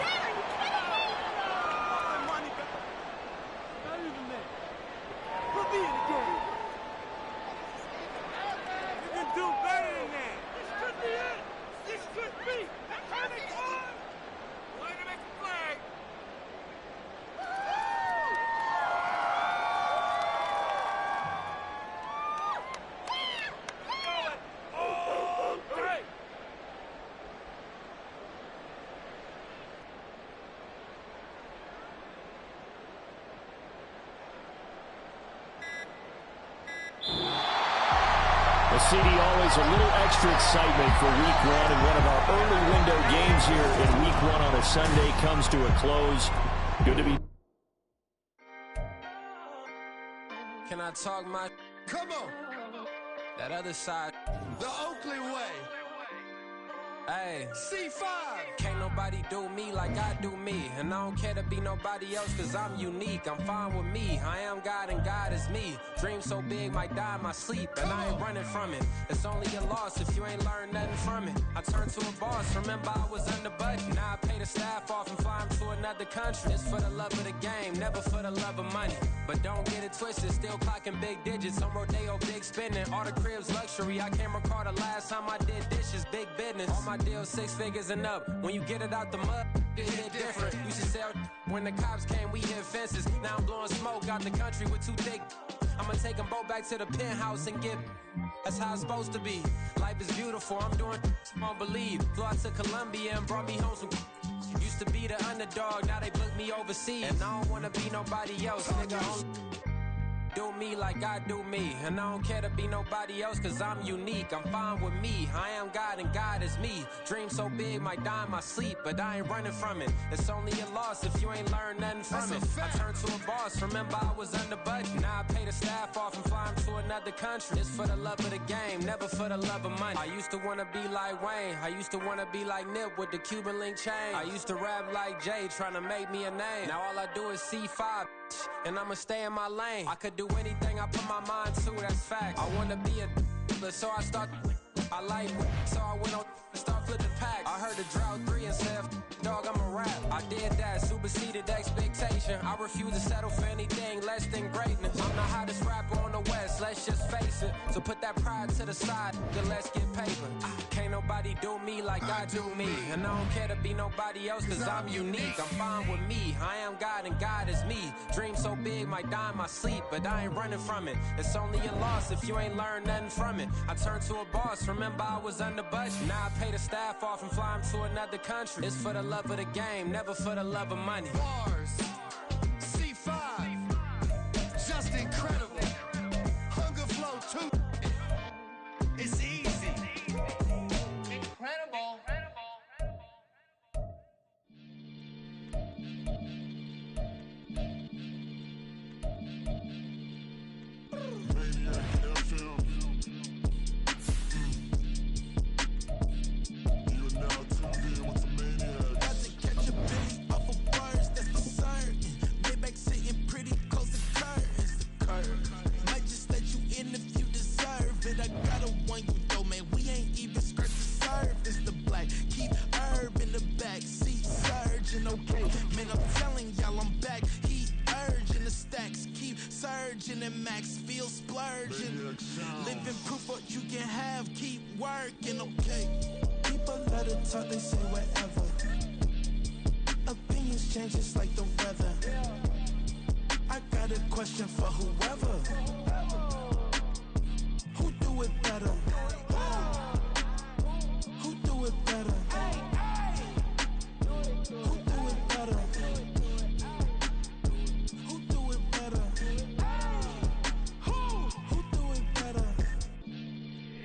CD, always a little extra excitement for week one, and one of our early window games here in week one on a Sunday comes to a close. Good to be. Can I talk my... Come on. That other side. The Oakley way. Hey. C5. Can't nobody do me like I do me. And I don't care to be nobody else, cause I'm unique. I'm fine with me. I am God and God is me. Dream so big might die in my sleep, and I ain't running from it. It's only a loss if you ain't learned nothing from it. I turned to a boss, remember I was under budget. Now I pay the staff off and fly them to another country. It's for the love of the game, never for the love of money. But don't get it twisted, still clocking big digits. On Rodeo, big spending, all the cribs luxury. I can't recall the last time I did dishes, big business. All my deals 6 figures and up. When you get it out the mud, it hit different. Used to sell when the cops came, we hit fences. Now I'm blowing smoke out the country with too thick. I'ma take them both back to the penthouse and get. That's how it's supposed to be. Life is beautiful, I'm doing won't believe. Flew out to Colombia and brought me home some. Used to be the underdog, now they book me overseas. And I don't wanna be nobody else, nigga. do me like I do me. And I don't care to be nobody else, cause I'm unique. I'm fine with me, I am God and God is me. Dream so big, might die in my sleep, but I ain't running from it. It's only a loss if you ain't learned nothing from it. I turned to a boss, remember I was under budget. Now I pay the staff off and fly them to another country. It's for the love of the game, never for the love of money. I used to wanna be like Wayne, I used to wanna be like Nip with the Cuban link chain. I used to rap like Jay, trying to make me a name. Now all I do is C5, and I'ma stay in my lane. I could do anything I put my mind to, that's fact. I wanna be a so I start, I like so I went on start flipping packs. I heard the drought 3 and said, dog, I'm a rap. I did that, superseded expectation. I refuse to settle for anything less than greatness. I'm the hottest rapper on the West, let's just face it. So put that pride to the side, then let's get paper. Can't nobody do me like I do me. And I don't care to be nobody else, cause I'm unique. I'm fine with me, I am God and God is me. Dream so big, might die in my sleep, but I ain't running from it. It's only a loss if you ain't learned nothing from it. I turned to a boss, remember I was under budget. Now I pay the staff off and fly them to another country. It's for the love of the game, never for the love of money. Bars, C5, just incredible. Hunger Flow 2, it's easy. Incredible. I got a one you though, man. We ain't even scratched the surface. The black keep herb in the back seat, surging. Okay, man, I'm telling y'all I'm back. Heat urging the stacks, keep surging and max feel splurging. Living proof what you can have, keep working. Okay, people let it talk, they say whatever. Opinions change just like the weather. I got a question for whoever. Who do it better? Who do it better? Who do it better? Who do it better? Who do it better?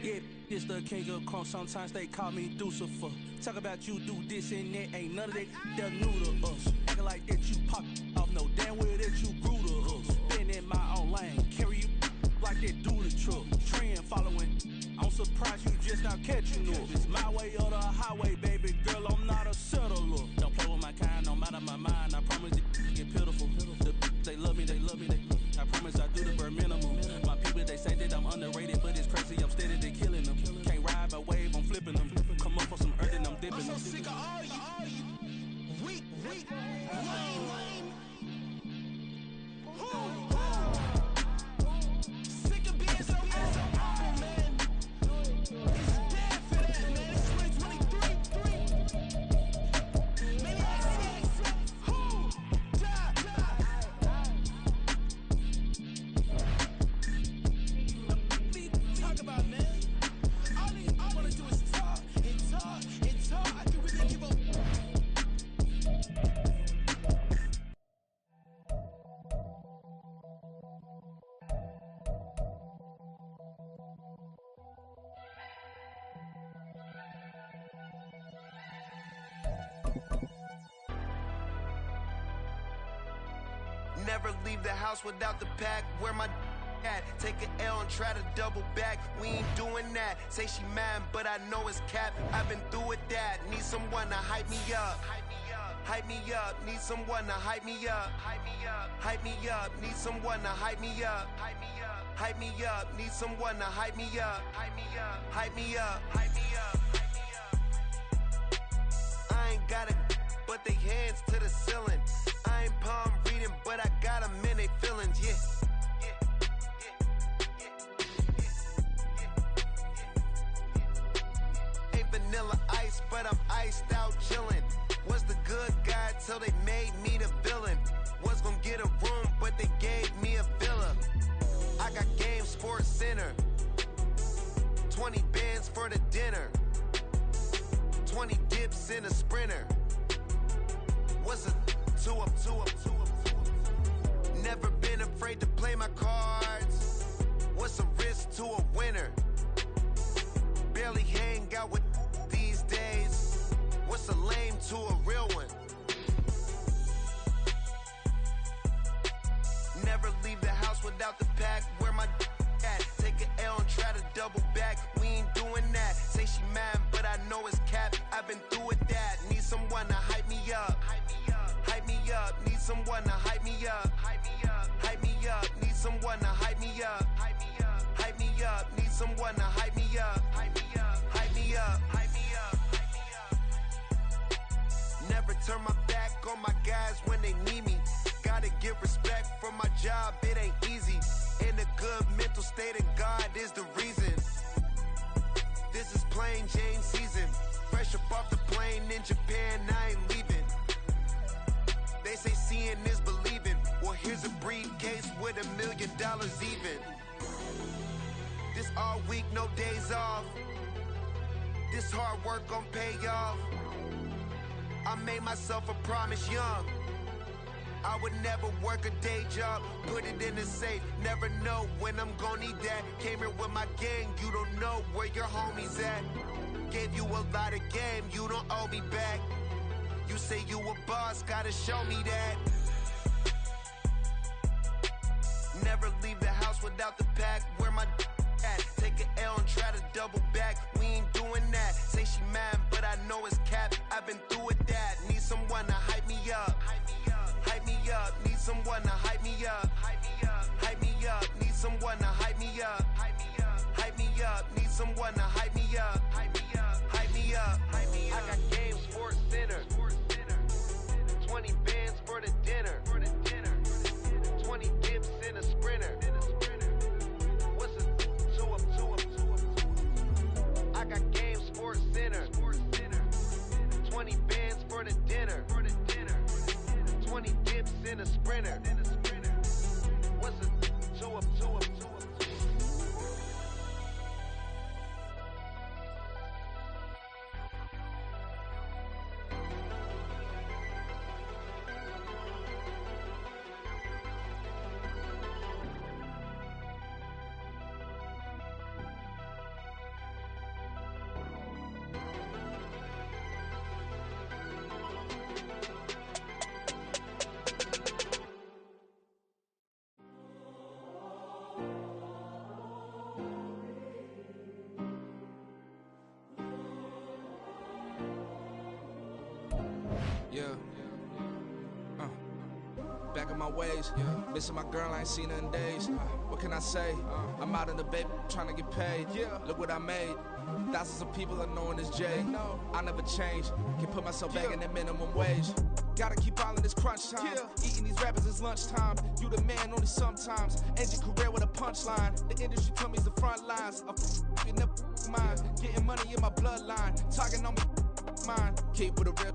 Yeah, it's the king of crunk. Sometimes they call me Lucifer. Talk about you do this and that. Ain't none of that they're new to us. Acting like that you pop off. No damn well that you grew to us. Been in my own lane. Carry you like that do the truck. Trend following. I'm surprised you just not catching up. It's my way or the highway, baby girl. I'm not a settler. Don't play with my kind, no matter my mind. I promise it get pitiful. They love me, they love me, I promise I do the bare minimum. My people, they say that I'm underrated, but it's crazy, I'm steady, they killing them. Can't ride my wave, I'm flipping them. Come up for some earth and I'm dipping them. I'm so sick of all you weak, lame. Sick of being so humble, man. It's dead for that, man. It's 2023. Maybe I see who die. Talk about, man. All I wanna do is talk and talk and talk. I can really give a Never leave the house without the pack. Where my at? Take an L and try to double back. We ain't doing that. Say she mad, but I know it's cap. I've been through with that. Need someone to hype me up. Hype me up. Need someone to hype me up. Hype me up. Need someone to hype me up. Hype me up. Need someone to hype me up. Hype me up. I ain't got it, but they hands to the ceiling. I ain't palm reading, but I got them in they feelings, yeah. Ain't vanilla ice, but I'm iced out chillin'. Was the good guy till they made me the villain. Was gonna get a room, but they gave me a villa. I got Game Sports Center. 20 bands for the dinner. 20 dips in a Sprinter. What's a two up. Never been been afraid to play my cards. What's a risk to a winner? Barely hang out with these days. What's a lame to a real one? Never leave the house without the pack. Where my at? Take an L and try to double back. We ain't doing that. Say she mad, but I know it's cap. I've been through with that. Need someone to hype me up. Hype me up. Need someone to hype me up. Hype me up. Need someone to hype me up. Hype me up. Need someone to hype me up. Hype me up. Never turn my back on my guys when they need me. Gotta give respect for my job, it ain't easy. In a good mental state, and God is the reason. This is plain Jane season. Fresh up off the plane in Japan, I ain't leaving. They say seeing is believing. Well, here's a briefcase with $1 million even. This all week, no days off. This hard work gon' pay off. I made myself a promise young. I would never work a day job, put it in the safe. Never know when I'm gon' need that. Came here with my gang, you don't know where your homies at. Gave you a lot of game, you don't owe me back. You say you a boss, gotta show me that. Never leave the house without the pack. Where my at? Take an L and try to double back. We ain't doing that. Say she mad, but I know it's cap. I've been through with that. Need someone to hype me up. Hype me up. Need someone to hype me up. Hype me up. Need someone to hype me up. Hype me up. Need someone to hype me up. Hype me up. I got Game Sports Center. 20 bands for the dinner. 20 dips in a sprinter. What's a two up? I got Game Sports Center. 20 bands for the dinner. 20 dips in a sprinter. What's a two up? Back in my ways, missing my girl, I ain't seen her in days. What can I say? I'm out in the baby, trying to get paid. Look what I made. Thousands of people are knowing this Jay. I never change. Can put myself back in that minimum wage. Gotta keep all in this crunch time. Eating these rappers is lunchtime. You the man only sometimes. End your career with a punchline. The industry tell me it's the front lines. You never mind. Getting money in my bloodline. Talking on me, mine. Keep with a real.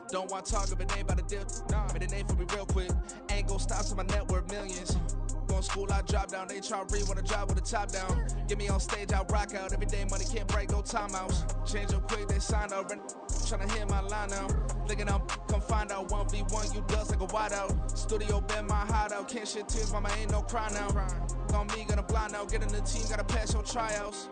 Don't want to talk if it ain't about the deal. Made a name for me real quick. Ain't gon' stop till my net worth millions. Going school, I drop down. They try to read when I drive with the top down. Get me on stage, I rock out. Every day money can't break, no timeouts. Change up quick, they sign up. Tryna hear my line now. Thinking I'm come find out 1v1, you dust like a wideout. Studio been my hideout. Can't shed tears, mama ain't no cry now. On me, gonna blind out. Get in the team, gotta pass your tryouts.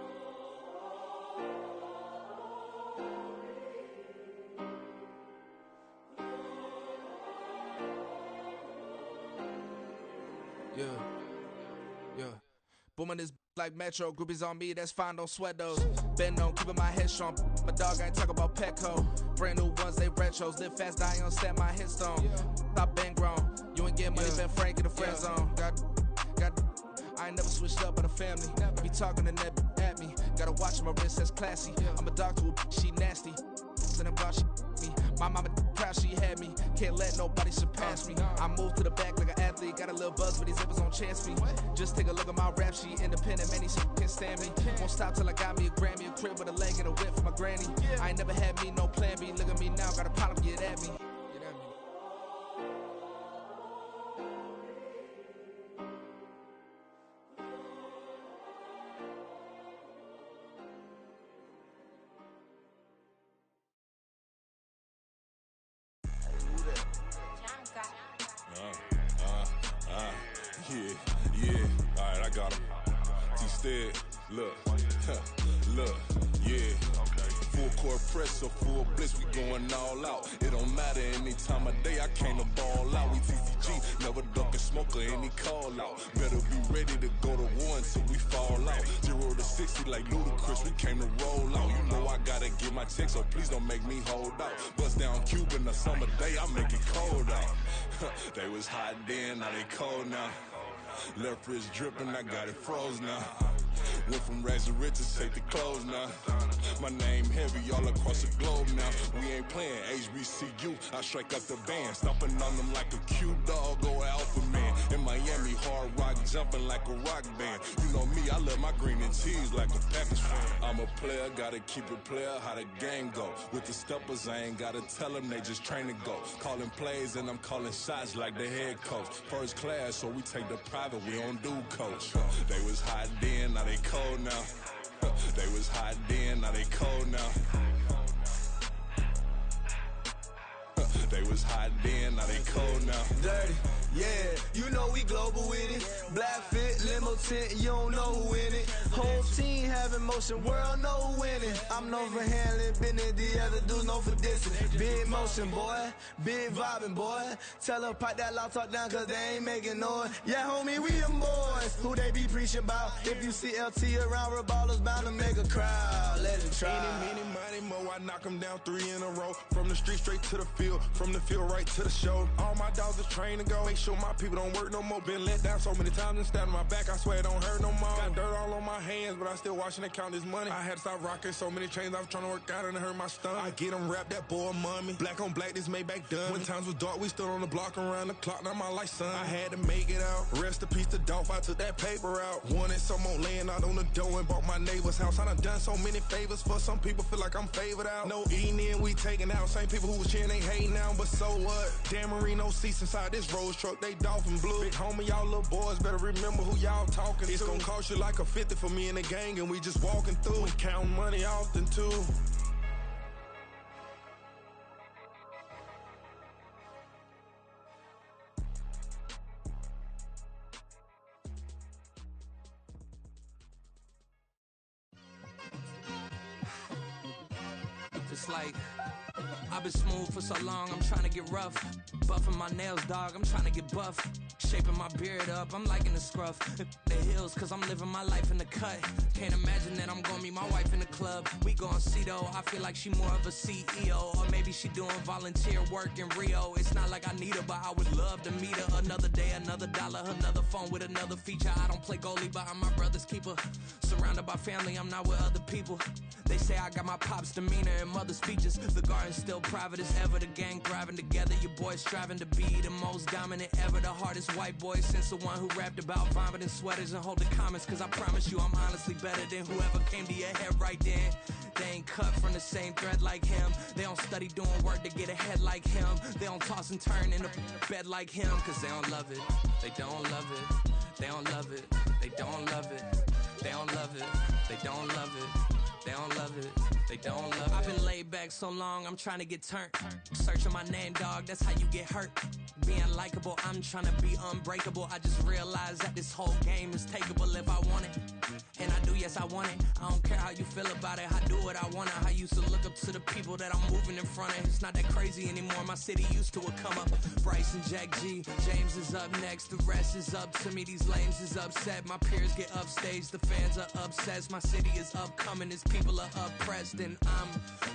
Yeah. Booming this like Metro. Groupies on me, that's fine, don't sweat those. Been on, keeping my head strong. My dog ain't talk about Petco. Brand new ones, they retros. Live fast, die on set, my headstone. Stop been grown. You ain't getting money, been frank in the friend zone. Got. I ain't never switched up on the family. Be talking to that at me. Gotta watch my wrist, that's classy. I'm a dog to a she nasty. Then about she me. My mama proud she had me. Can't let nobody surpass me. I moved to the back like an athlete. Got a little buzz, but these zippers on chance me. Just take a look at my rap sheet. Independent, many can't stand me. Won't stop till I got me a Grammy, a crib with a leg and a whip for my granny. I ain't never had me no plan B. Look at me now, got a problem, get at me. I got him. Instead, look, look, yeah. Full court press, so full blitz, we going all out. It don't matter any time of day, I came to ball out. We TCG, never duck a smoke or any call out. Better be ready to go to war until we fall out. 0 to 60 like Ludacris, we came to roll out. You know I gotta get my check, so please don't make me hold out. Bust down Cuban a summer day, I make it cold out. They was hot then, now they cold now. Left wrist dripping, I got it froze now. Went from rags to riches, take the clothes now. My name heavy all across the globe now. We ain't playing HBCU, I strike up the band. Stomping on them like a cute dog or alpha man. In Miami, hard rock jumping like a rock band. You know me, I love my green and cheese like a Packers fan. I'm a player, gotta keep it player, how the game go. With the steppers, I ain't gotta tell them, they just train to go. Calling plays and I'm calling shots like the head coach. First class, so we take the private, we don't do coach. They was hot then, now they cold now. They was hot then, now they cold now. They was hot then, now they cold now. Dirty, yeah, you know we global with it. Black fit, limo tint, you don't know who in it. Whole team having motion, world know who winning. I'm known for handling business, the other dudes known for dissing. Big motion, boy, big vibing, boy. Tell them pipe that loud talk down, cause they ain't making noise. Yeah, homie, we them boys, who they be preaching about. If you see LT around, Reballo's bound to make a crowd. Let it try. Eeny, meeny, miny, mo, I knock them down 3 in a row. From the street straight to the field, from the field right to the show. All my dogs are trained to go. Make sure my people don't work no more. Been let down so many times and stabbed my back. I swear it don't hurt no more. Got dirt all on my hands, but I still watching and count this money. I had to stop rocking so many chains. I was trying to work out and it hurt my stomach. I get them wrapped, that boy mommy. Black on black, this Maybach done. When times was dark, we stood on the block around the clock. Now my life, son. I had to make it out. Rest in peace to Dolph. I took that paper out. Wanted some more laying out on the door and bought my neighbor's house. I done done so many favors for some people. Feel like I'm favored out. No eating in, we taking out. Same people who was cheering, they hating now. But so what? Dan Marino seats inside this Rolls truck. They Dolphin blue. Big homie, y'all little boys better remember who y'all talking to. It's gonna cost you like a 50 for me and the gang, and we just walking through and counting money often too. It's like I've been smooth for so long, I'm trying to get rough. Buffing my nails, dog, I'm trying to get buff. Shaping my beard up, I'm liking the scruff. The hills, cause I'm living my life in the cut. Can't imagine that I'm gonna meet my wife in the club. We gon' see though, I feel like she more of a CEO. Or maybe she doing volunteer work in Rio. It's not like I need her, but I would love to meet her. Another day, another dollar, another phone with another feature. I don't play goalie, but I'm my brother's keeper. Surrounded by family, I'm not with other people. They say I got my pop's demeanor and mother's features. The garden's still private as ever. The gang thriving together. Your boys striving to be the most dominant ever. The hardest white boy since the one who rapped about vomiting sweaters and holding comments. Cause I promise you I'm honestly better than whoever came to your head right then. They ain't cut from the same thread like him. They don't study doing work to get ahead like him. They don't toss and turn in the bed like him. Cause they don't love it. They don't love it. They don't love it. They don't love it. They don't love it. They don't love it. They don't love it, they don't love it. I've been laid back so long, I'm trying to get turned. Searching my name, dog, that's how you get hurt. Being likable, I'm trying to be unbreakable. I just realized that this whole game is takeable if I want it. And I do, yes, I want it. I don't care how you feel about it, I do what I want. I used to look up to the people that I'm moving in front of. It's not that crazy anymore, my city used to come up. Bryce and Jack G, James is up next. The rest is up to me, these lames is upset. My peers get upstage, the fans are obsessed. My city is upcoming, it's people are oppressed, and I'm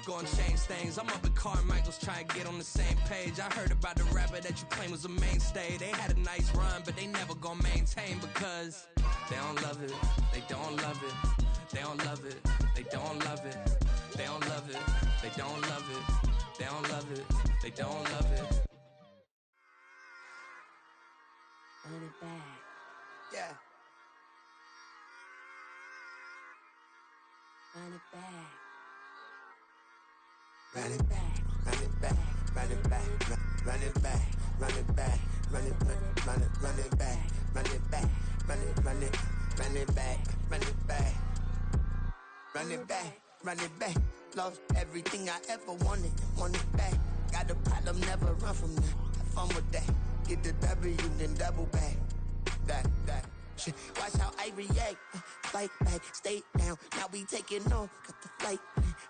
gonna change things. I'm up at Carmichael's trying to get on the same page. I heard about the rapper that you claim was a mainstay. They had a nice run, but they never gonna maintain because they don't love it. They don't love it. They don't love it. They don't love it. They don't love it. They don't love it. They don't love it. They don't love it. Run it back. Yeah. Run it back. Run it back, run it back, run it back, run it back, run it back, run it back, run it back, run it back, run it, run it, run it back, run it back, run it back, run it back. Lost everything I ever wanted, want it back. Got a problem, never run from that. Have fun with that. Get the W, then double back. That. Shit, watch how I react. Fight back, stay down. Now we taking off, got the flight.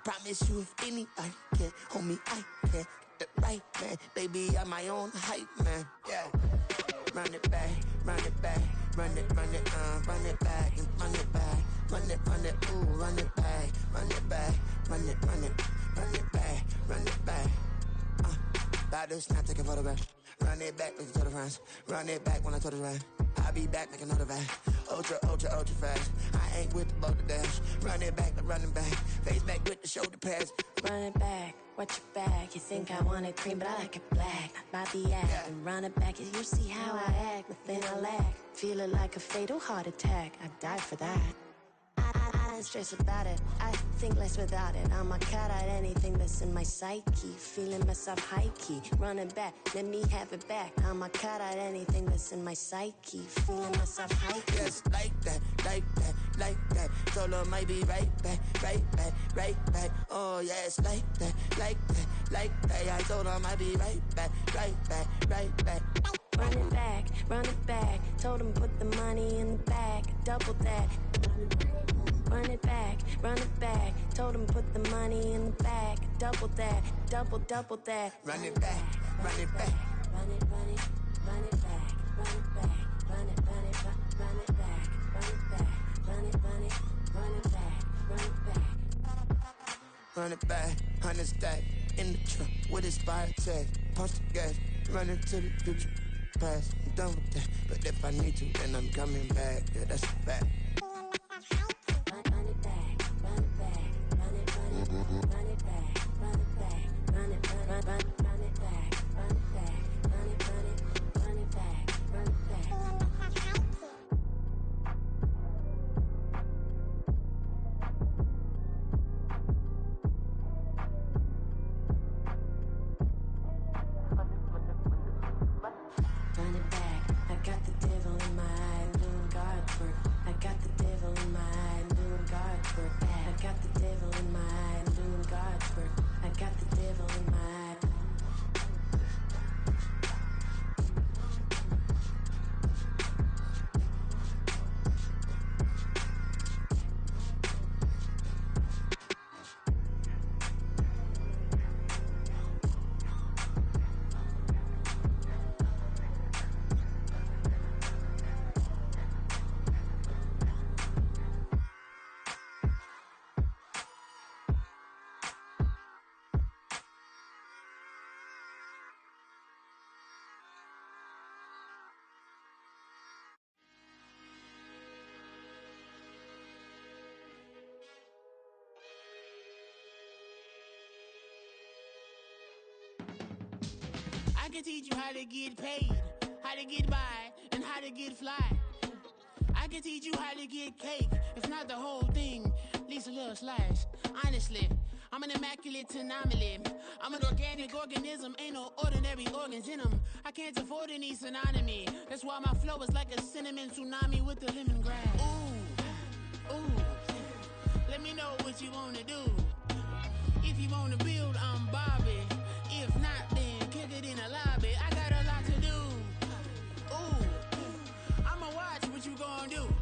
Promise you if anybody can, homie, I can. Get it right, man. Baby, I'm my own hype, man. Yeah. Run it back, run it back. Run it back, and run it back. Run it, ooh, run it back. Run it back, run it back, run it back. About to snap, take a photograph. Run it back, make it to the friends. Run it back when I told it right. I'll be back, make another back. Ultra fast. I ain't with the boat to dash. Run it back, I'm running back. Face back with the shoulder pads. Run it back, watch your back. You think I want it cream, but I like it black. Not the act. Yeah. And run it back, you see how I act. Nothing I lack. Feeling like a fatal heart attack. I'd die for that. I ain't stressed about it. I think less without it. I'ma cut out anything that's in my psyche. Feeling myself high key. Running back, let me have it back. I'ma cut out anything that's in my psyche. Feeling myself high key. Yes, like that. Solo might be right back. Oh, yes, like that. I told her I might be right back. Run it back. Told him put the money in the bag. Double that. Run it back. Told him put the money in the bag. Double that. Double that. Run it back. Run it back. Run it back. Run it back. Run it back. Run it back. Run it back. Run it back. 100 stack in the truck with his fire tag. Punch the gas, running to the future. Past, I'm done with that. But if I need to, then I'm coming back. Yeah, that's a fact. I can teach you how to get paid, how to get by, and how to get fly. I can teach you how to get cake, if not the whole thing, at least a little slice. Honestly, I'm an immaculate anomaly. I'm an organic organism, ain't no ordinary organs in them. I can't afford any synonymy. That's why my flow is like a cinnamon tsunami with the lemongrass. Ooh, let me know what you wanna do. If you wanna build, I'm Bobby. If not, then kick it in the lobby. I got a lot to do. Ooh, I'ma watch what you gonna do.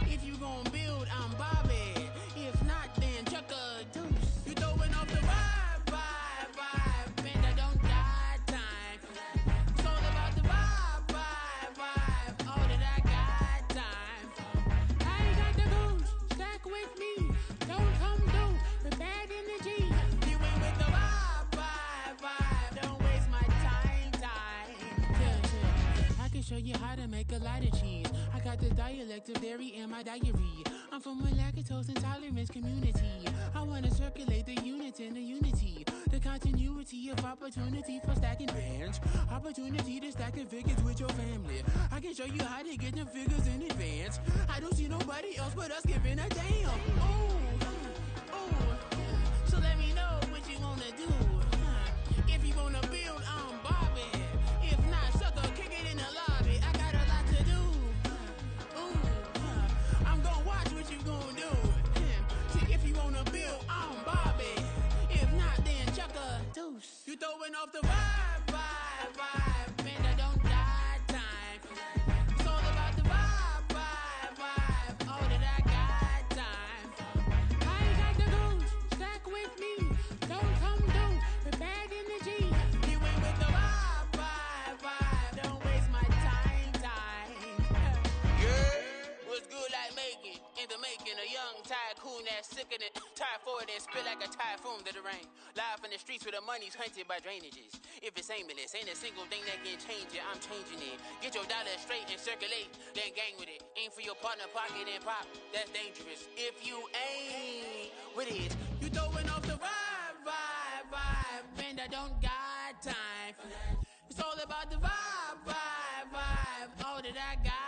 If you gonna build, I'm Bobby. If not, then chuck a deuce. You throwing off the vibe, and I don't die time. It's all about the vibe, all that I got time. I ain't got the goose, stack with me. Don't come through with bad energy. You ain't with the vibe, don't waste my time. Yeah. I can show you how to make a lot of cheese. I got the dialect of dairy in my diary. I'm from a lactose intolerance community. I wanna circulate the units in the unity. The continuity of opportunity for stacking bands. Opportunity to stack the figures with your family. I can show you how to get the figures in advance. I don't see nobody else but us giving a damn. Ooh. So let me know what you wanna do. If you wanna build, I'm Bobby. If not, sucker, kick it in the lobby. I got a lot to do. I'm gonna watch what you gonna do. See, if you wanna build, I'm Bobby. If not, then chuck a deuce. You throwing off the vibe, and I don't die time. It's all about the vibe, for it and spill like a typhoon to the rain. Live in the streets where the money's hunted by drainages. If it's aimless, ain't a single thing that can change it. I'm changing it. Get your dollar straight and circulate, then gang with it. Aim for your partner pocket and pop. That's dangerous. If you ain't with it, you throwing off the vibe, and I don't got time for that. It's all about the vibe. All that I got.